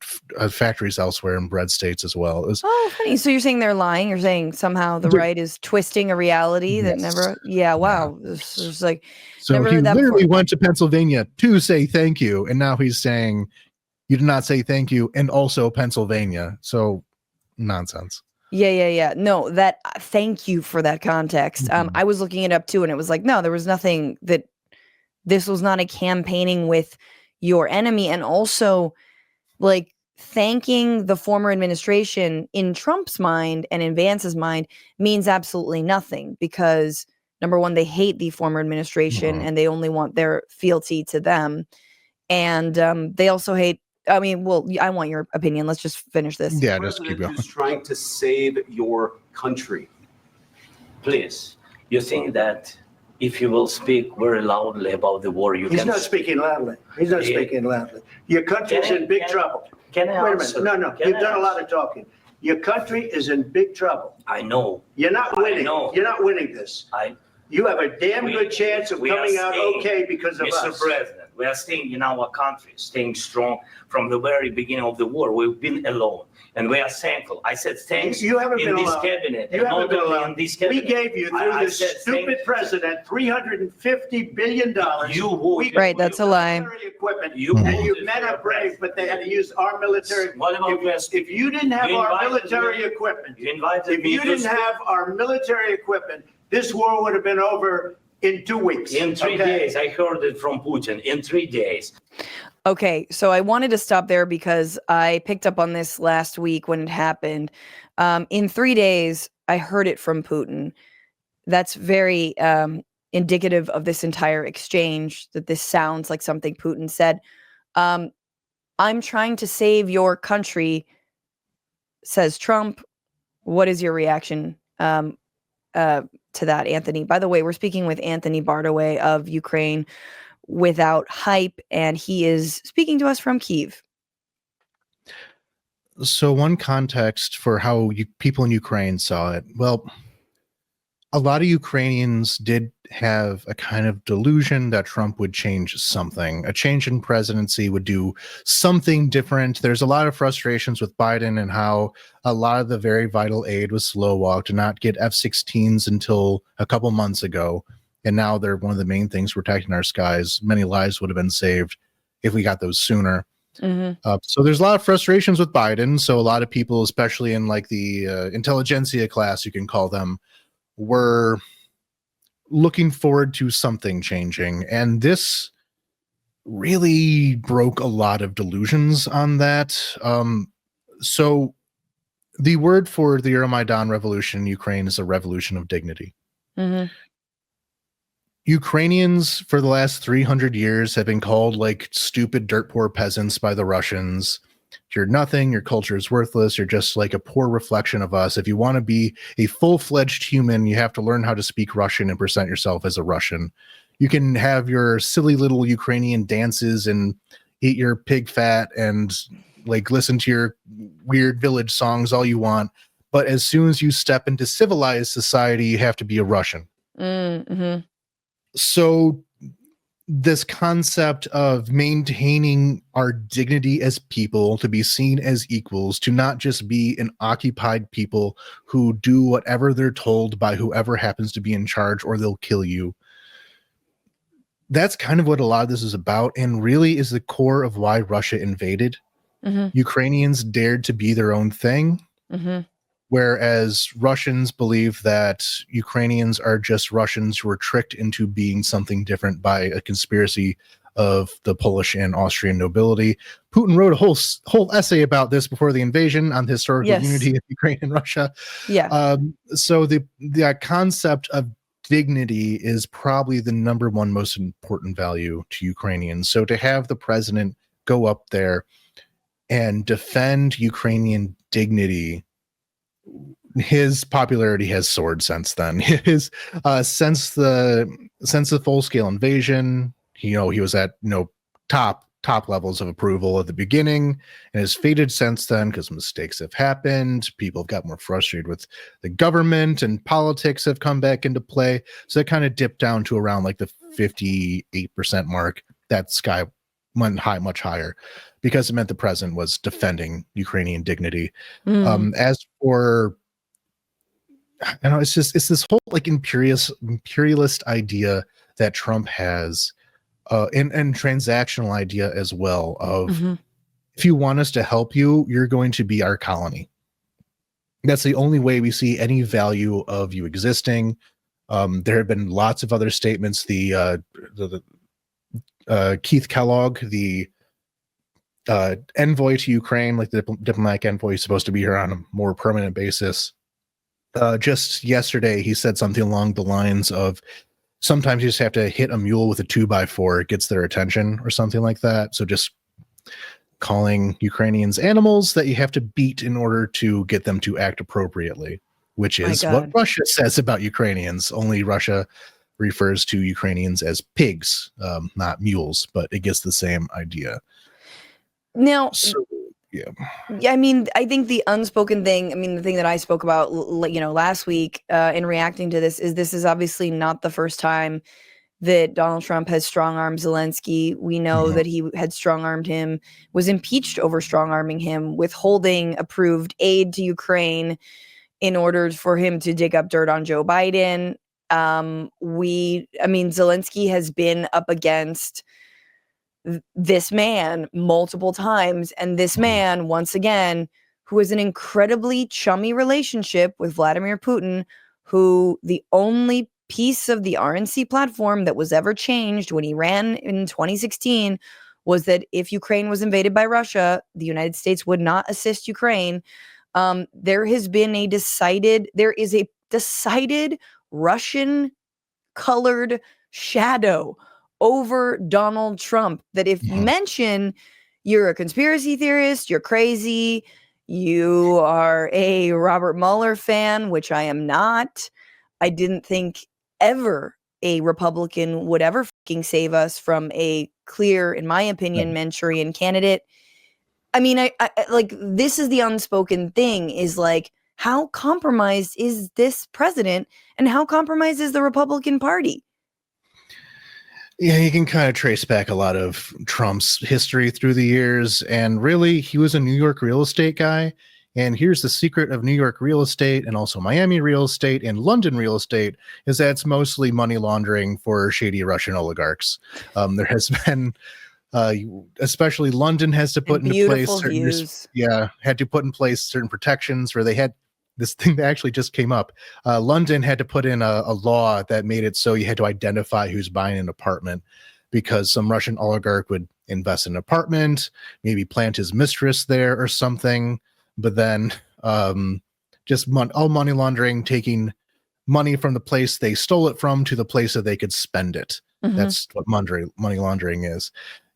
factories elsewhere in red states as well. Funny. So you're saying they're lying? You're saying somehow the right is twisting a reality that never. Yeah. Wow. This is like. So he literally went to Pennsylvania to say thank you, and now he's saying you did not say thank you, and also Pennsylvania. So nonsense. Yeah. No, thank you for that context. I was looking it up too, and it was like, no, there was nothing that this was not a campaigning with your enemy. And also like thanking the former administration in Trump's mind and in Vance's mind means absolutely nothing because number one, they hate the former administration and they only want their fealty to them. And they also hate, I want your opinion. Let's just finish this. Yeah, just keep going. Who's trying to save your country? Please, you think that if you will speak very loudly about the war, He's not speaking loudly. He's not speaking loudly. Your country's in big trouble. Can I Wait a minute. No. You've done a lot of talking. Your country is in big trouble. I know. You're not winning. You're not winning this. You have a damn good chance of coming out okay because of us. Mr. President, we are staying in our country, staying strong from the very beginning of the war. We've been alone, and we are thankful. I said thanks. You haven't been this alone. Cabinet. You haven't been alone. In this cabinet. We gave you through this stupid president $350 billion. Right, that's a lie. Equipment. And you men are brave, but they had to use our military. What about if you didn't have our military equipment, if you didn't have our military equipment, this war would have been over In 2 weeks. In 3 days. I heard it from Putin. In 3 days. Okay, so I wanted to stop there because I picked up on this last week when it happened. In 3 days, I heard it from Putin. That's very indicative of this entire exchange, that this sounds like something Putin said. I'm trying to save your country, says Trump. What is your reaction to that, Anthony? By the way, we're speaking with Anthony Bartaway of Ukraine Without Hype, and he is speaking to us from Kyiv. So one context for how people in Ukraine saw it, well, a lot of Ukrainians did have a kind of delusion that Trump would change something. A change in presidency would do something different. There's a lot of frustrations with Biden and how a lot of the very vital aid was slow walked, to not get F-16s until a couple months ago. And now they're one of the main things protecting our skies. Many lives would have been saved if we got those sooner. So there's a lot of frustrations with Biden. So a lot of people, especially in like the intelligentsia class, you can call them, were looking forward to something changing. And this really broke a lot of delusions on that. So the word for the Euromaidan revolution in Ukraine is a revolution of dignity. Ukrainians for the last 300 years have been called like stupid dirt poor peasants by the Russians. You're nothing, your culture is worthless, you're just like a poor reflection of us. If you want to be a full-fledged human, you have to learn how to speak Russian and present yourself as a Russian. You can have your silly little Ukrainian dances and eat your pig fat and like listen to your weird village songs all you want, but as soon as you step into civilized society, you have to be a Russian. So this concept of maintaining our dignity as people, to be seen as equals, to not just be an occupied people who do whatever they're told by whoever happens to be in charge, or they'll kill you. That's kind of what a lot of this is about, and really is the core of why Russia invaded. Ukrainians dared to be their own thing. Whereas Russians believe that Ukrainians are just Russians who were tricked into being something different by a conspiracy of the Polish and Austrian nobility. Putin wrote a whole essay about this before the invasion on the historical unity of Ukraine and Russia. So the concept of dignity is probably the number one most important value to Ukrainians. So to have the president go up there and defend Ukrainian dignity, his popularity has soared since then. His since the full-scale invasion, he was at top levels of approval at the beginning, and has faded since then because mistakes have happened. People have got more frustrated with the government, and politics have come back into play. So it kind of dipped down to around like the 58% mark. That sky went much higher, because it meant the president was defending Ukrainian dignity. As for, it's this whole like imperialist idea that Trump has, and transactional idea as well of, if you want us to help you, you're going to be our colony. That's the only way we see any value of you existing. There have been lots of other statements. The Keith Kellogg, the envoy to Ukraine, like the diplomatic envoy, is supposed to be here on a more permanent basis. Just yesterday, he said something along the lines of, sometimes you just have to hit a mule with a 2x4, it gets their attention, or something like that. So just calling Ukrainians animals that you have to beat in order to get them to act appropriately, which is what Russia says about Ukrainians. Only Russia refers to Ukrainians as pigs, not mules, but it gets the same idea. Now, yeah, I mean, I think the unspoken thing, I mean, the thing that I spoke about, last week in reacting to this is obviously not the first time that Donald Trump has strong-armed Zelenskyy. We know that he had strong-armed him, was impeached over strong-arming him, withholding approved aid to Ukraine in order for him to dig up dirt on Joe Biden. Zelenskyy has been up against this man multiple times, and this man, once again, who is an incredibly chummy relationship with Vladimir Putin, who the only piece of the RNC platform that was ever changed when he ran in 2016 was that if Ukraine was invaded by Russia, the United States would not assist Ukraine. There is a decided Russian colored shadow over Donald Trump that if you mention you're a conspiracy theorist, you're crazy, you are a Robert Mueller fan, which I am not. I didn't think ever a Republican would ever fucking save us from a clear, in my opinion, Manchurian candidate. I mean, I like, this is the unspoken thing, is like, how compromised is this president and how compromised is the Republican Party? Yeah, you can kind of trace back a lot of Trump's history through the years. And really, he was a New York real estate guy. And here's the secret of New York real estate and also Miami real estate and London real estate, is that it's mostly money laundering for shady Russian oligarchs. There has been, especially London has to put into place certain protections where they had this thing that actually just came up. London had to put in a law that made it so you had to identify who's buying an apartment, because some Russian oligarch would invest in an apartment, maybe plant his mistress there or something, but then just all money laundering, taking money from the place they stole it from to the place that they could spend it. That's what money laundering is.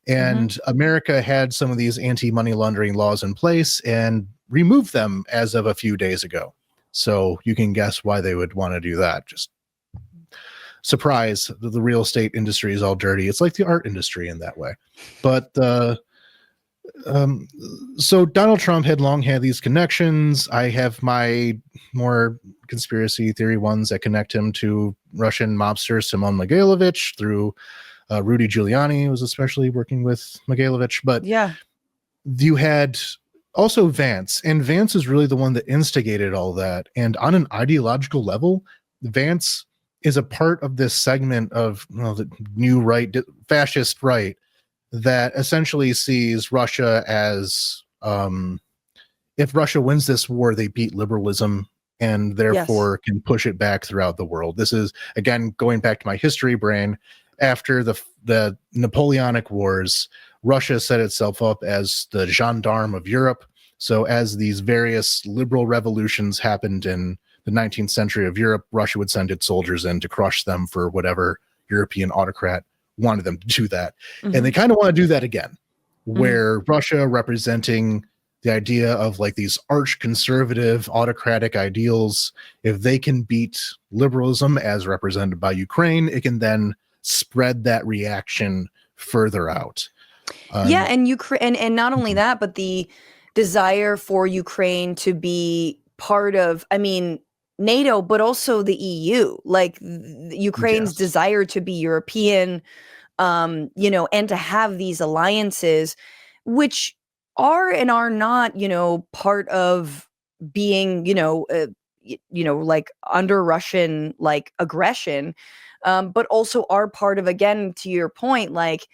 And America had some of these anti-money laundering laws in place and removed them as of a few days ago. So you can guess why they would want to do that. Just surprise, the real estate industry is all dirty. It's like the art industry in that way. But so Donald Trump had long had these connections. I have my more conspiracy theory ones that connect him to Russian mobster Simon Mogilevich through Rudy Giuliani was especially working with Mogilevich. But you had also Vance, and Vance is really the one that instigated all that. And on an ideological level, Vance is a part of this segment of the new right, fascist right, that essentially sees Russia as, if Russia wins this war, they beat liberalism and therefore can push it back throughout the world. This is, again, going back to my history brain. After the Napoleonic Wars, Russia set itself up as the gendarme of Europe. So as these various liberal revolutions happened in the 19th century of Europe, Russia would send its soldiers in to crush them for whatever European autocrat wanted them to do that. And they kind of want to do that again, where Russia, representing the idea of like these arch conservative autocratic ideals, if they can beat liberalism as represented by Ukraine, it can then spread that reaction further out. And Ukraine, and not only that, but the desire for Ukraine to be part of, I mean, NATO, but also the EU, like Ukraine's desire to be European, and to have these alliances, which are and are not, part of being, like under Russian like aggression, but also are part of, again, to your point, like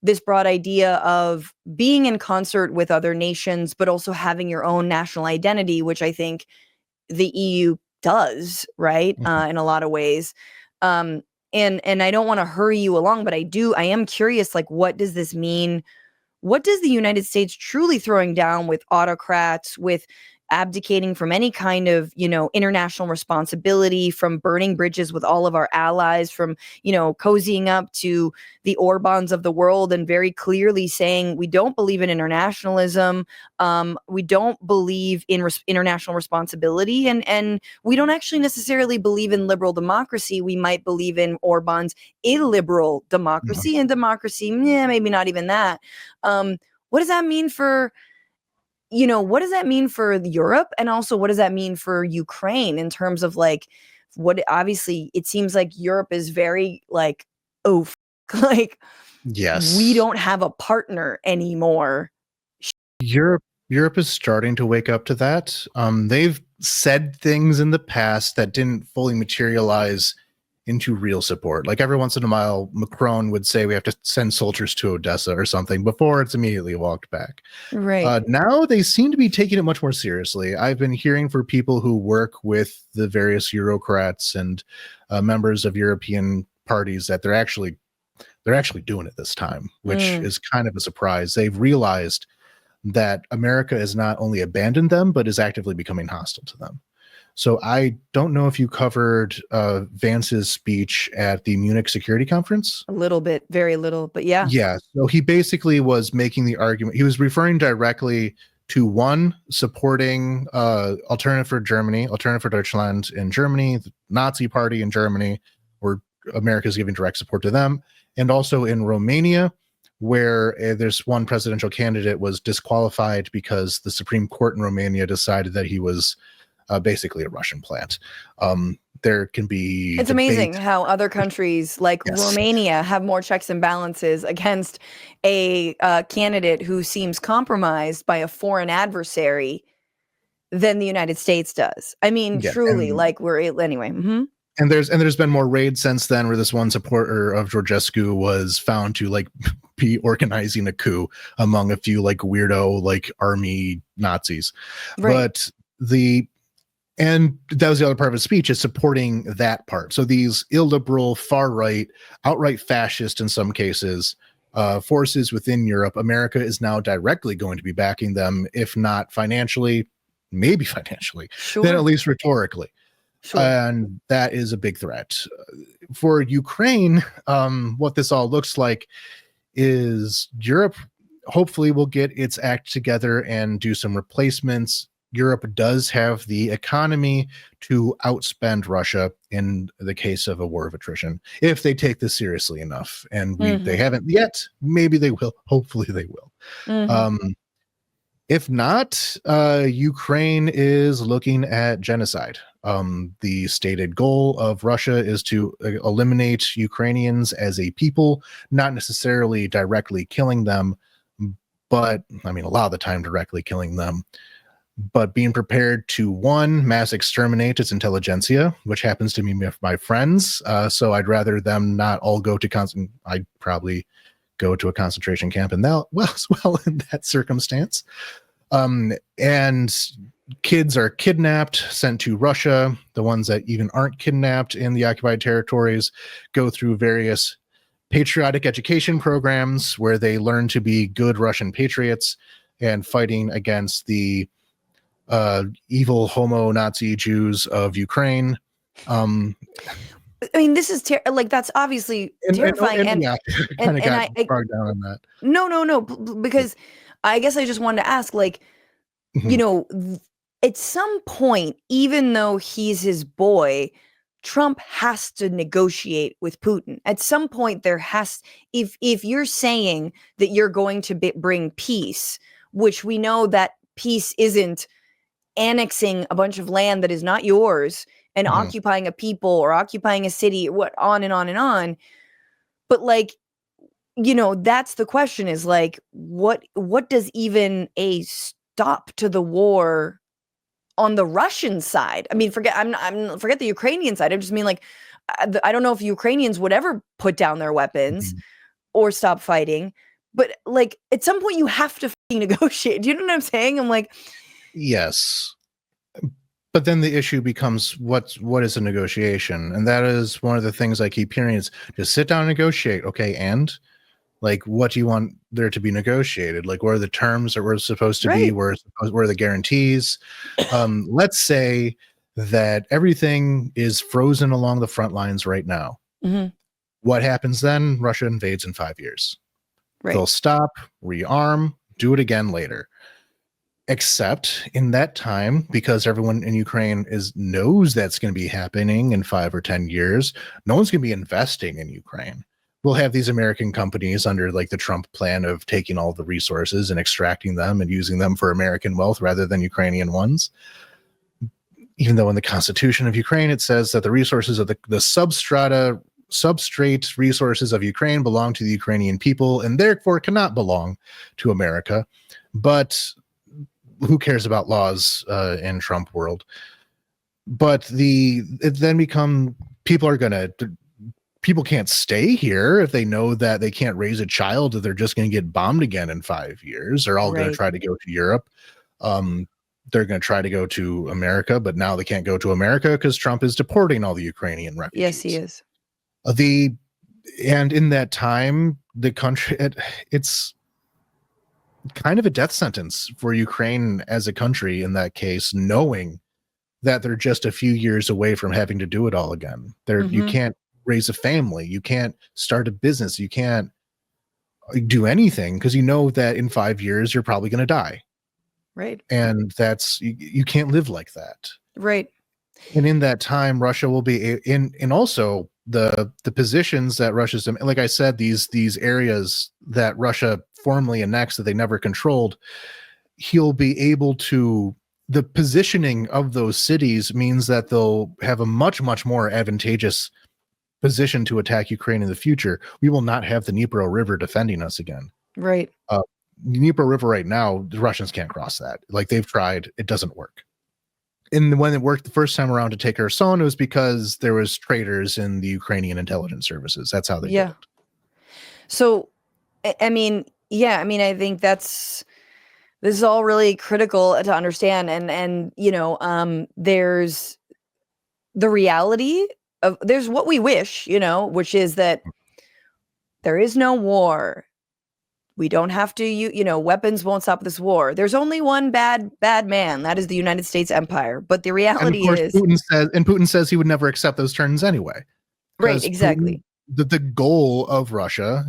this broad idea of being in concert with other nations, but also having your own national identity, which I think the EU does, right? In a lot of ways. And I don't want to hurry you along, but I am curious, like, what does this mean? What does the United States truly throwing down with autocrats, with abdicating from any kind of, international responsibility, from burning bridges with all of our allies, from, cozying up to the Orbans of the world and very clearly saying we don't believe in internationalism, we don't believe in international responsibility, and we don't actually necessarily believe in liberal democracy. We might believe in Orban's illiberal democracy, and democracy, maybe not even that. What does that mean for what does that mean for Europe? And also, what does that mean for Ukraine in terms of like obviously it seems like Europe is very like, like, we don't have a partner anymore. Europe is starting to wake up to that. They've said things in the past that didn't fully materialize into real support. Like every once in a while, Macron would say we have to send soldiers to Odessa or something before it's immediately walked back. Right. Now they seem to be taking it much more seriously. I've been hearing for people who work with the various Eurocrats and members of European parties that they're actually doing it this time, which is kind of a surprise. They've realized that America has not only abandoned them, but is actively becoming hostile to them. So I don't know if you covered Vance's speech at the Munich Security Conference. A little bit, very little, but yeah. Yeah. So he basically was making the argument. He was referring directly to one, supporting Alternative for Germany, Alternative for Deutschland in Germany, the Nazi Party in Germany, where America's giving direct support to them, and also in Romania, where there's one presidential candidate was disqualified because the Supreme Court in Romania decided that he was basically a Russian plant. There can be It's amazing how other countries like Romania have more checks and balances against a candidate who seems compromised by a foreign adversary than the United States does. I mean, truly, like anyway. And there's been more raids since then, where this one supporter of Georgescu was found to like be organizing a coup among a few like weirdo like army Nazis. Right. And that was the other part of his speech, is supporting that part. So these illiberal, far right, outright fascist in some cases, forces within Europe, America is now directly going to be backing them, if not financially, maybe financially, then at least rhetorically. And that is a big threat. For Ukraine, what this all looks like is Europe hopefully will get its act together and do some replacements. Europe does have the economy to outspend Russia in the case of a war of attrition, if they take this seriously enough. And they haven't yet. Maybe they will. Hopefully they will. If not, Ukraine is looking at genocide. The stated goal of Russia is to eliminate Ukrainians as a people, not necessarily directly killing them, but I mean, a lot of the time directly killing them, but being prepared to, one, mass exterminate its intelligentsia, which happens to be my friends. So I'd rather them not all go to I'd probably go to a concentration camp in that, as well in that circumstance. And kids are kidnapped, sent to Russia. The ones that even aren't kidnapped in the occupied territories go through various patriotic education programs where they learn to be good Russian patriots and fighting against the evil homo Nazi Jews of Ukraine. I mean, this is like, that's obviously terrifying. And I bogged down on that. No, because I guess I just wanted to ask, like, you know, at some point, even though he's his boy, Trump has to negotiate with Putin. At some point, there has, if you're saying that you're going to bring peace, which we know that peace isn't annexing a bunch of land that is not yours and occupying a people or occupying a city, on and on and on. But like, you know, that's the question, is like, what does even a stop to the war on the Russian side? I mean, forget the Ukrainian side. I just mean, like, I don't know if Ukrainians would ever put down their weapons or stop fighting, but like, at some point you have to negotiate. Do you know what I'm saying? I'm like, yes. But then the issue becomes what is a negotiation? And that is one of the things I keep hearing, is just sit down and negotiate. Okay. And like, what do you want there to be negotiated? Like, what are the terms that we're supposed to be? Where are the guarantees? Let's say that everything is frozen along the front lines right now. What happens then? Russia invades in 5 years. They'll stop, rearm, do it again later. Except in that time, because everyone in Ukraine knows that's going to be happening in 5 or 10 years, no one's going to be investing in Ukraine. We'll have these American companies under like the Trump plan of taking all the resources and extracting them and using them for American wealth rather than Ukrainian ones. Even though in the Constitution of Ukraine, it says that the resources of the substrate resources of Ukraine belong to the Ukrainian people and therefore cannot belong to America. But who cares about laws in Trump world? But it then people can't stay here if they know that they can't raise a child, that they're just going to get bombed again in 5 years. They're all going to try to go to Europe. They're going to try to go to America, but now they can't go to America because Trump is deporting all the Ukrainian refugees. Yes, he is. And in that time, the country, it's kind of a death sentence for Ukraine as a country in that case, knowing that they're just a few years away from having to do it all again. You can't raise a family. You can't start a business. You can't do anything because you know that in 5 years, you're probably going to die. Right. And you can't live like that. Right. And in that time, Russia will be in also the positions that Russia's, like I said, these areas that Russia formerly annexed that they never controlled, he'll be able to, the positioning of those cities means that they'll have a much, much more advantageous position to attack Ukraine in the future. We will not have the Dnipro River defending us again. Right. Dnipro River right now, the Russians can't cross that. Like they've tried, it doesn't work. And when it worked the first time around to take Kherson, it was because there was traitors in the Ukrainian intelligence services. That's how they did it. So, I mean, I think this is all really critical to understand. And there's the reality of, there's what we wish, which is that there is no war. We don't have to, weapons won't stop this war. There's only one bad man. That is the United States empire. But the reality is, Putin says he would never accept those terms anyway. Right, exactly. Putin, the goal of Russia,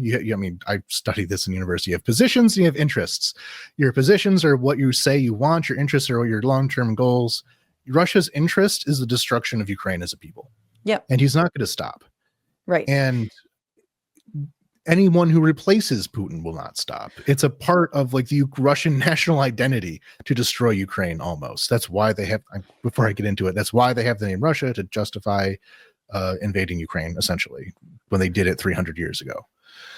I studied this in university. You have positions, and you have interests. Your positions are what you say you want. Your interests are your long-term goals. Russia's interest is the destruction of Ukraine as a people. Yeah. And he's not going to stop. Right. And anyone who replaces Putin will not stop. It's a part of like the Russian national identity to destroy Ukraine almost. That's why they have, before I get into it, that's why they have the name Russia, to justify invading Ukraine, essentially, when they did it 300 years ago.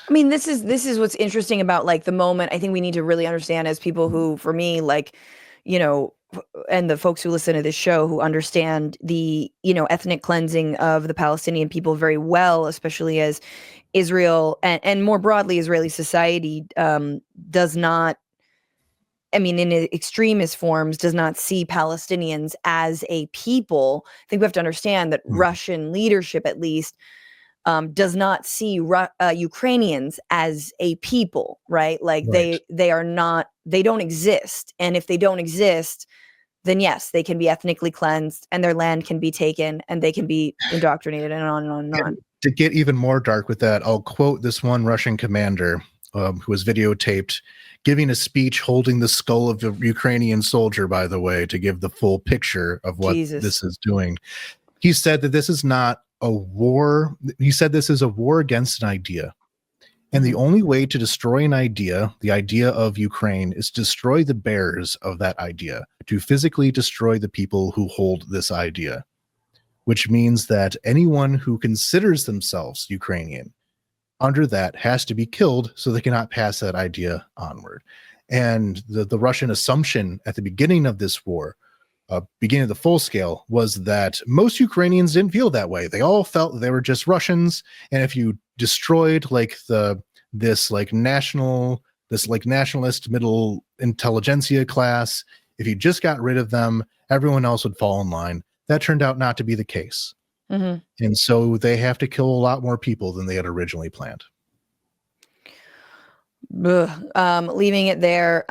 I mean, this is what's interesting about like the moment. I think we need to really understand as people who, for me, like, and the folks who listen to this show who understand the, ethnic cleansing of the Palestinian people very well, especially as Israel and more broadly Israeli society does not, in extremist forms, does not see Palestinians as a people. I think we have to understand that Russian leadership, at least, does not see Ukrainians as a people, right? Like they don't exist. And if they don't exist, then yes, they can be ethnically cleansed and their land can be taken and they can be indoctrinated and on and on and on. To get even more dark with that, I'll quote this one Russian commander who was videotaped giving a speech holding the skull of a Ukrainian soldier, by the way, to give the full picture of what this is doing. He said that this is not a war. He said this is a war against an idea. And the only way to destroy an idea, the idea of Ukraine, is to destroy the bearers of that idea, to physically destroy the people who hold this idea, which means that anyone who considers themselves Ukrainian under that has to be killed so they cannot pass that idea onward. And the Russian assumption at the beginning of this war, beginning of the full scale, was that most Ukrainians didn't feel that way. They all felt they were just Russians. And if you destroyed like this nationalist middle intelligentsia class, if you just got rid of them, everyone else would fall in line. That turned out not to be the case. And so they have to kill a lot more people than they had originally planned. Leaving it there.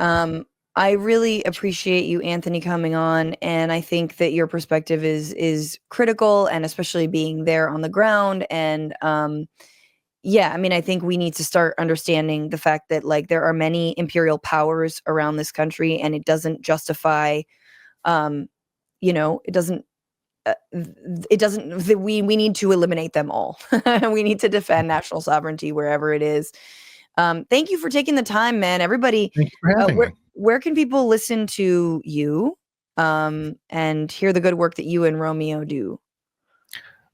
I really appreciate you, Anthony, coming on, and I think that your perspective is critical, and especially being there on the ground. And I think we need to start understanding the fact that like there are many imperial powers around this country, and it doesn't justify, we need to eliminate them all. We need to defend national sovereignty wherever it is. Thank you for taking the time, man. Everybody, thank you for having me. Where can people listen to you and hear the good work that you and Romeo do?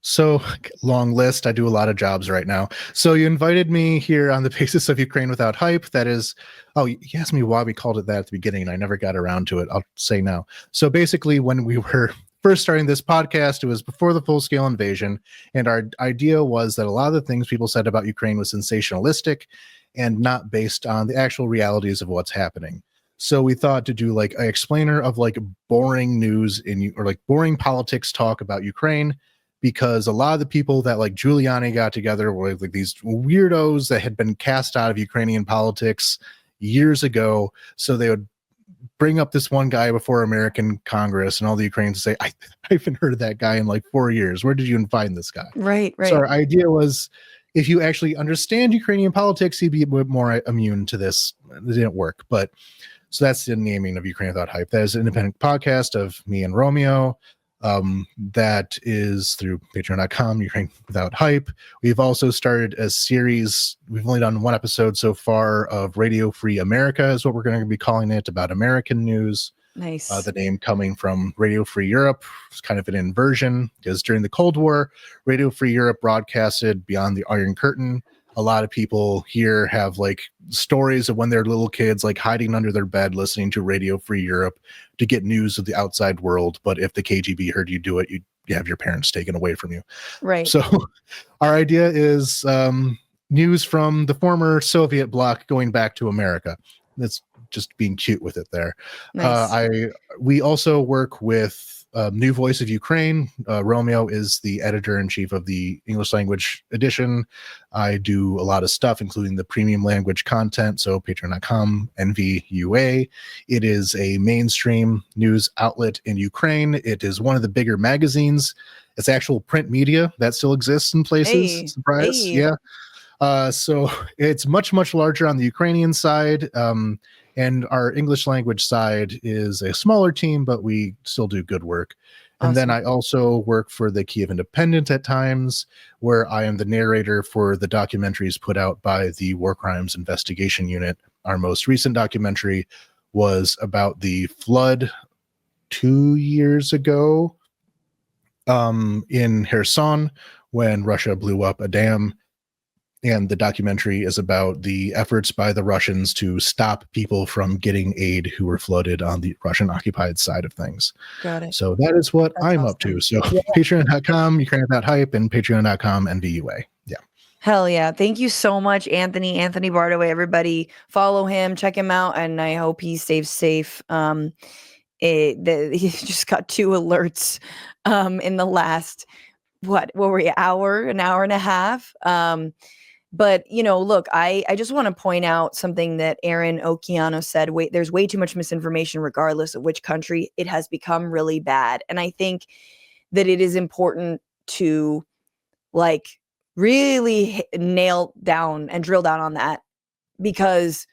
So, long list. I do a lot of jobs right now. So you invited me here on the basis of Ukraine Without Hype. That is, you asked me why we called it that at the beginning, and I never got around to it. I'll say now. So basically, when we were first starting this podcast, it was before the full-scale invasion, and our idea was that a lot of the things people said about Ukraine was sensationalistic and not based on the actual realities of what's happening. So we thought to do like an explainer of like boring news or like boring politics talk about Ukraine, because a lot of the people that like Giuliani got together were like these weirdos that had been cast out of Ukrainian politics years ago. So they would bring up this one guy before American Congress, and all the Ukrainians say, I haven't heard of that guy in like 4 years. Where did you even find this guy? Right. So our idea was, if you actually understand Ukrainian politics, you'd be a bit more immune to this. It didn't work, but so that's the naming of Ukraine Without Hype. That is an independent podcast of me and Romeo. That is through patreon.com, Ukraine Without Hype. We've also started a series. We've only done one episode so far of Radio Free America is what we're going to be calling it, about American news. Nice. The name coming from Radio Free Europe. It's kind of an inversion, because during the Cold War, Radio Free Europe broadcasted Beyond the Iron Curtain. A lot of people here have like stories of when they're little kids, like hiding under their bed, listening to Radio Free Europe to get news of the outside world. But if the KGB heard you do it, you have your parents taken away from you. Right. So our idea is news from the former Soviet bloc going back to America. That's just being cute with it there. Nice. We also work with New Voice of Ukraine. Romeo is the editor-in-chief of the English language edition. I do a lot of stuff, including the premium language content, so patreon.com, NVUA. It is a mainstream news outlet in Ukraine. It is one of the bigger magazines. It's actual print media that still exists in places. Hey, Surprise. hey. Yeah. So it's much, much larger on the Ukrainian side. And our English language side is a smaller team, but we still do good work. Awesome. And then I also work for the Kiev Independent at times, where I am the narrator for the documentaries put out by the War Crimes Investigation Unit. Our most recent documentary was about the flood 2 years ago in Kherson, when Russia blew up a dam. And the documentary is about the efforts by the Russians to stop people from getting aid who were flooded on the Russian occupied side of things. Got it. So that is what That's I'm awesome. up to. So patreon.com, Ukraine Without Hype, and patreon.com, NVUA. Yeah. Hell yeah. Thank you so much, Anthony Bartaway. Everybody follow him, check him out, and I hope he stays safe. He just got 2 alerts in the last, what were we, an hour and a half. But, you know, look, I just want to point out something that Aaron Okiano said. There's way too much misinformation, regardless of which country. It has become really bad. And I think that it is important to like really nail down and drill down on that, because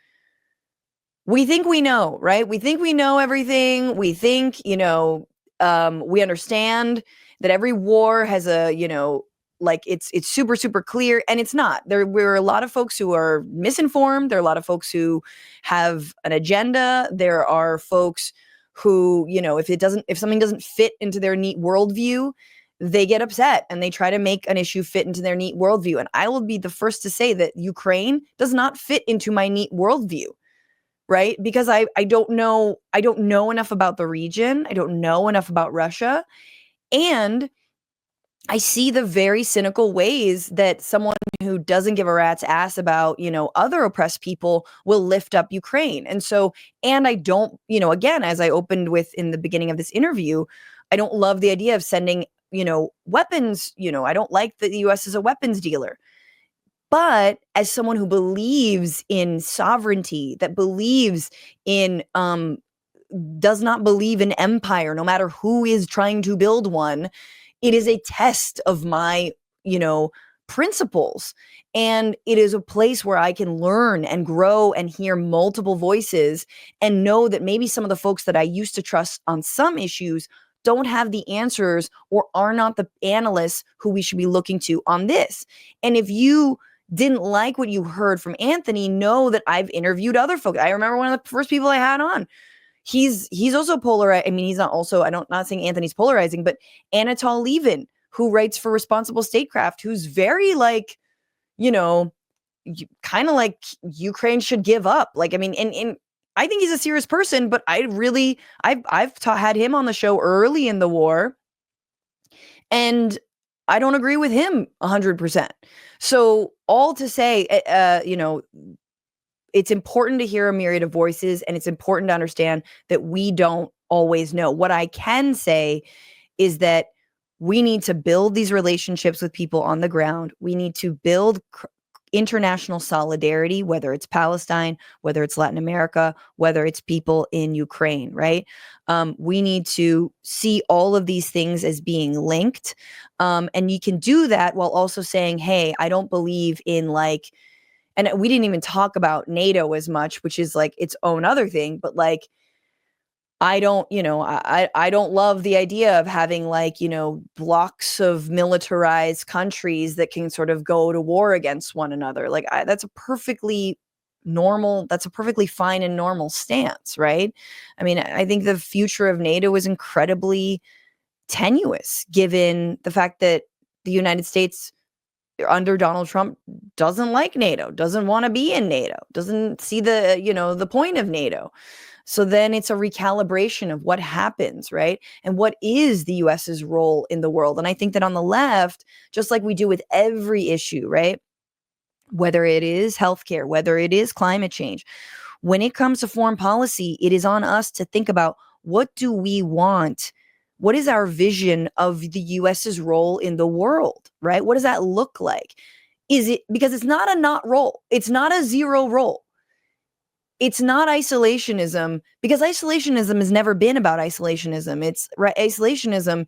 we think we know, right? We think we know everything. We think, you know, we understand that every war has a, you know, like it's super, super clear, and it's not. There were a lot of folks who are misinformed. There are a lot of folks who have an agenda. There are folks who, you know, if something doesn't fit into their neat worldview, they get upset and they try to make an issue fit into their neat worldview. And I will be the first to say that Ukraine does not fit into my neat worldview, right? Because I don't know enough about the region. I don't know enough about Russia. And I see the very cynical ways that someone who doesn't give a rat's ass about, you know, other oppressed people will lift up Ukraine. And so, and I don't, you know, again, as I opened with in the beginning of this interview, I don't love the idea of sending, you know, weapons. You know, I don't like that the US is a weapons dealer. But as someone who believes in sovereignty, that believes in, does not believe in empire, no matter who is trying to build one, it is a test of my, you know, principles. And it is a place where I can learn and grow and hear multiple voices and know that maybe some of the folks that I used to trust on some issues don't have the answers or are not the analysts who we should be looking to on this. And if you didn't like what you heard from Anthony, know that I've interviewed other folks. I remember one of the first people I had on. He's also polarized. I mean, he's not also, not saying Anthony's polarizing, but Anatol Levin, who writes for Responsible Statecraft, who's very like, you know, kind of like Ukraine should give up. Like, I mean, and I think he's a serious person, but I've had him on the show early in the war. And I don't agree with him 100%. So all to say, it's important to hear a myriad of voices, and it's important to understand that we don't always know. What I can say is that we need to build these relationships with people on the ground. We need to build international solidarity, whether it's Palestine, whether it's Latin America, whether it's people in Ukraine, right? We need to see all of these things as being linked. And you can do that while also saying, hey, I don't believe in like, and we didn't even talk about NATO as much, which is like its own other thing, but like, I don't, I don't love the idea of having like, blocks of militarized countries that can sort of go to war against one another. Like that's a perfectly fine and normal stance, right? I mean, I think the future of NATO is incredibly tenuous given the fact that the United States under Donald Trump doesn't like NATO, doesn't want to be in NATO, doesn't see the point of NATO. So then it's a recalibration of what happens, right? And what is the US's role in the world? And I think that on the left, just like we do with every issue, right? Whether it is healthcare, whether it is climate change, when it comes to foreign policy, it is on us to think about what do we want? What is our vision of the US's role in the world, right? What does that look like? Is it because it's not a not role, it's not a zero role. It's not isolationism, because isolationism has never been about isolationism. Isolationism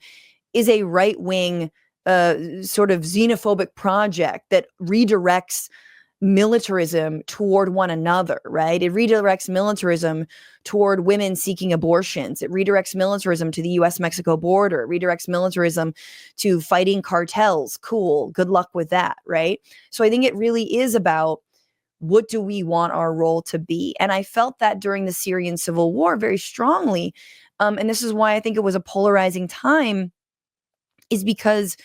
is a right-wing sort of xenophobic project that redirects militarism toward one another, right? It redirects militarism toward women seeking abortions. It redirects militarism to the US-Mexico border. It redirects militarism to fighting cartels. Cool. Good luck with that, right? So I think it really is about what do we want our role to be? And I felt that during the Syrian civil war very strongly. And this is why I think it was a polarizing time, is because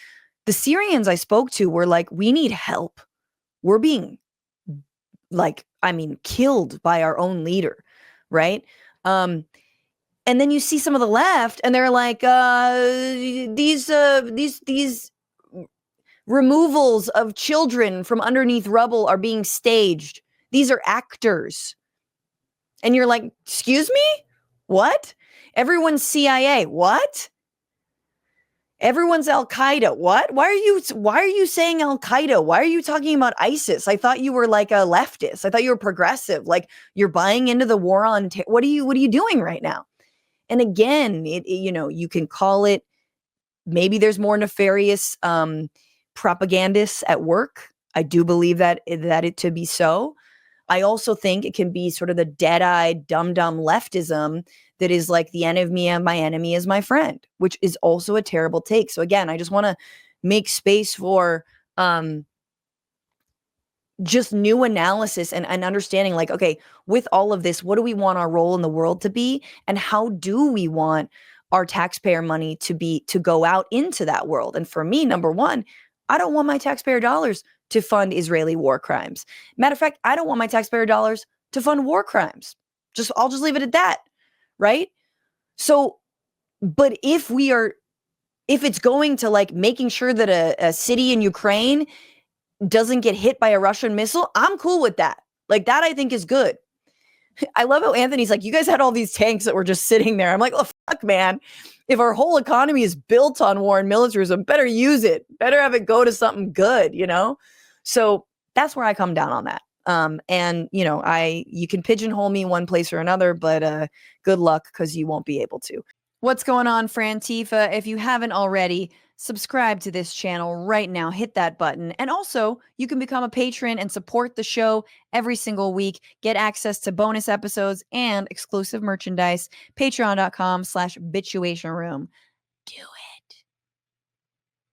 the Syrians I spoke to were like, we need help. We're being killed by our own leader, right? And then you see some of the left and they're like, these removals of children from underneath rubble are being staged. These are actors. And you're like, excuse me? What? Everyone's CIA. What? Everyone's Al-Qaeda. What? Why are you saying Al-Qaeda? Why are you talking about ISIS? I thought you were like a leftist. I thought you were progressive. Like you're buying into the war on what are you doing right now? And again, you can call it, maybe there's more nefarious propagandists at work. I do believe that it to be so. I also think it can be sort of the dead-eyed, dumb leftism that is like the enemy of my enemy is my friend, which is also a terrible take. So again, I just want to make space for just new analysis and understanding like, okay, with all of this, what do we want our role in the world to be? And how do we want our taxpayer money to go out into that world? And for me, number one, I don't want my taxpayer dollars to fund Israeli war crimes. Matter of fact, I don't want my taxpayer dollars to fund war crimes. I'll just leave it at that, right? So, but if it's going to like making sure that a city in Ukraine doesn't get hit by a Russian missile, I'm cool with that. Like that I think is good. I love how Anthony's like, you guys had all these tanks that were just sitting there. I'm like, oh, fuck, man. If our whole economy is built on war and militarism, better use it. Better have it go to something good, So that's where I come down on that. And, you can pigeonhole me one place or another, but good luck because you won't be able to. What's going on, Frantifa? If you haven't already, subscribe to this channel right now. Hit that button. And also, you can become a patron and support the show every single week. Get access to bonus episodes and exclusive merchandise. Patreon.com/Bitchuation Room. Do it.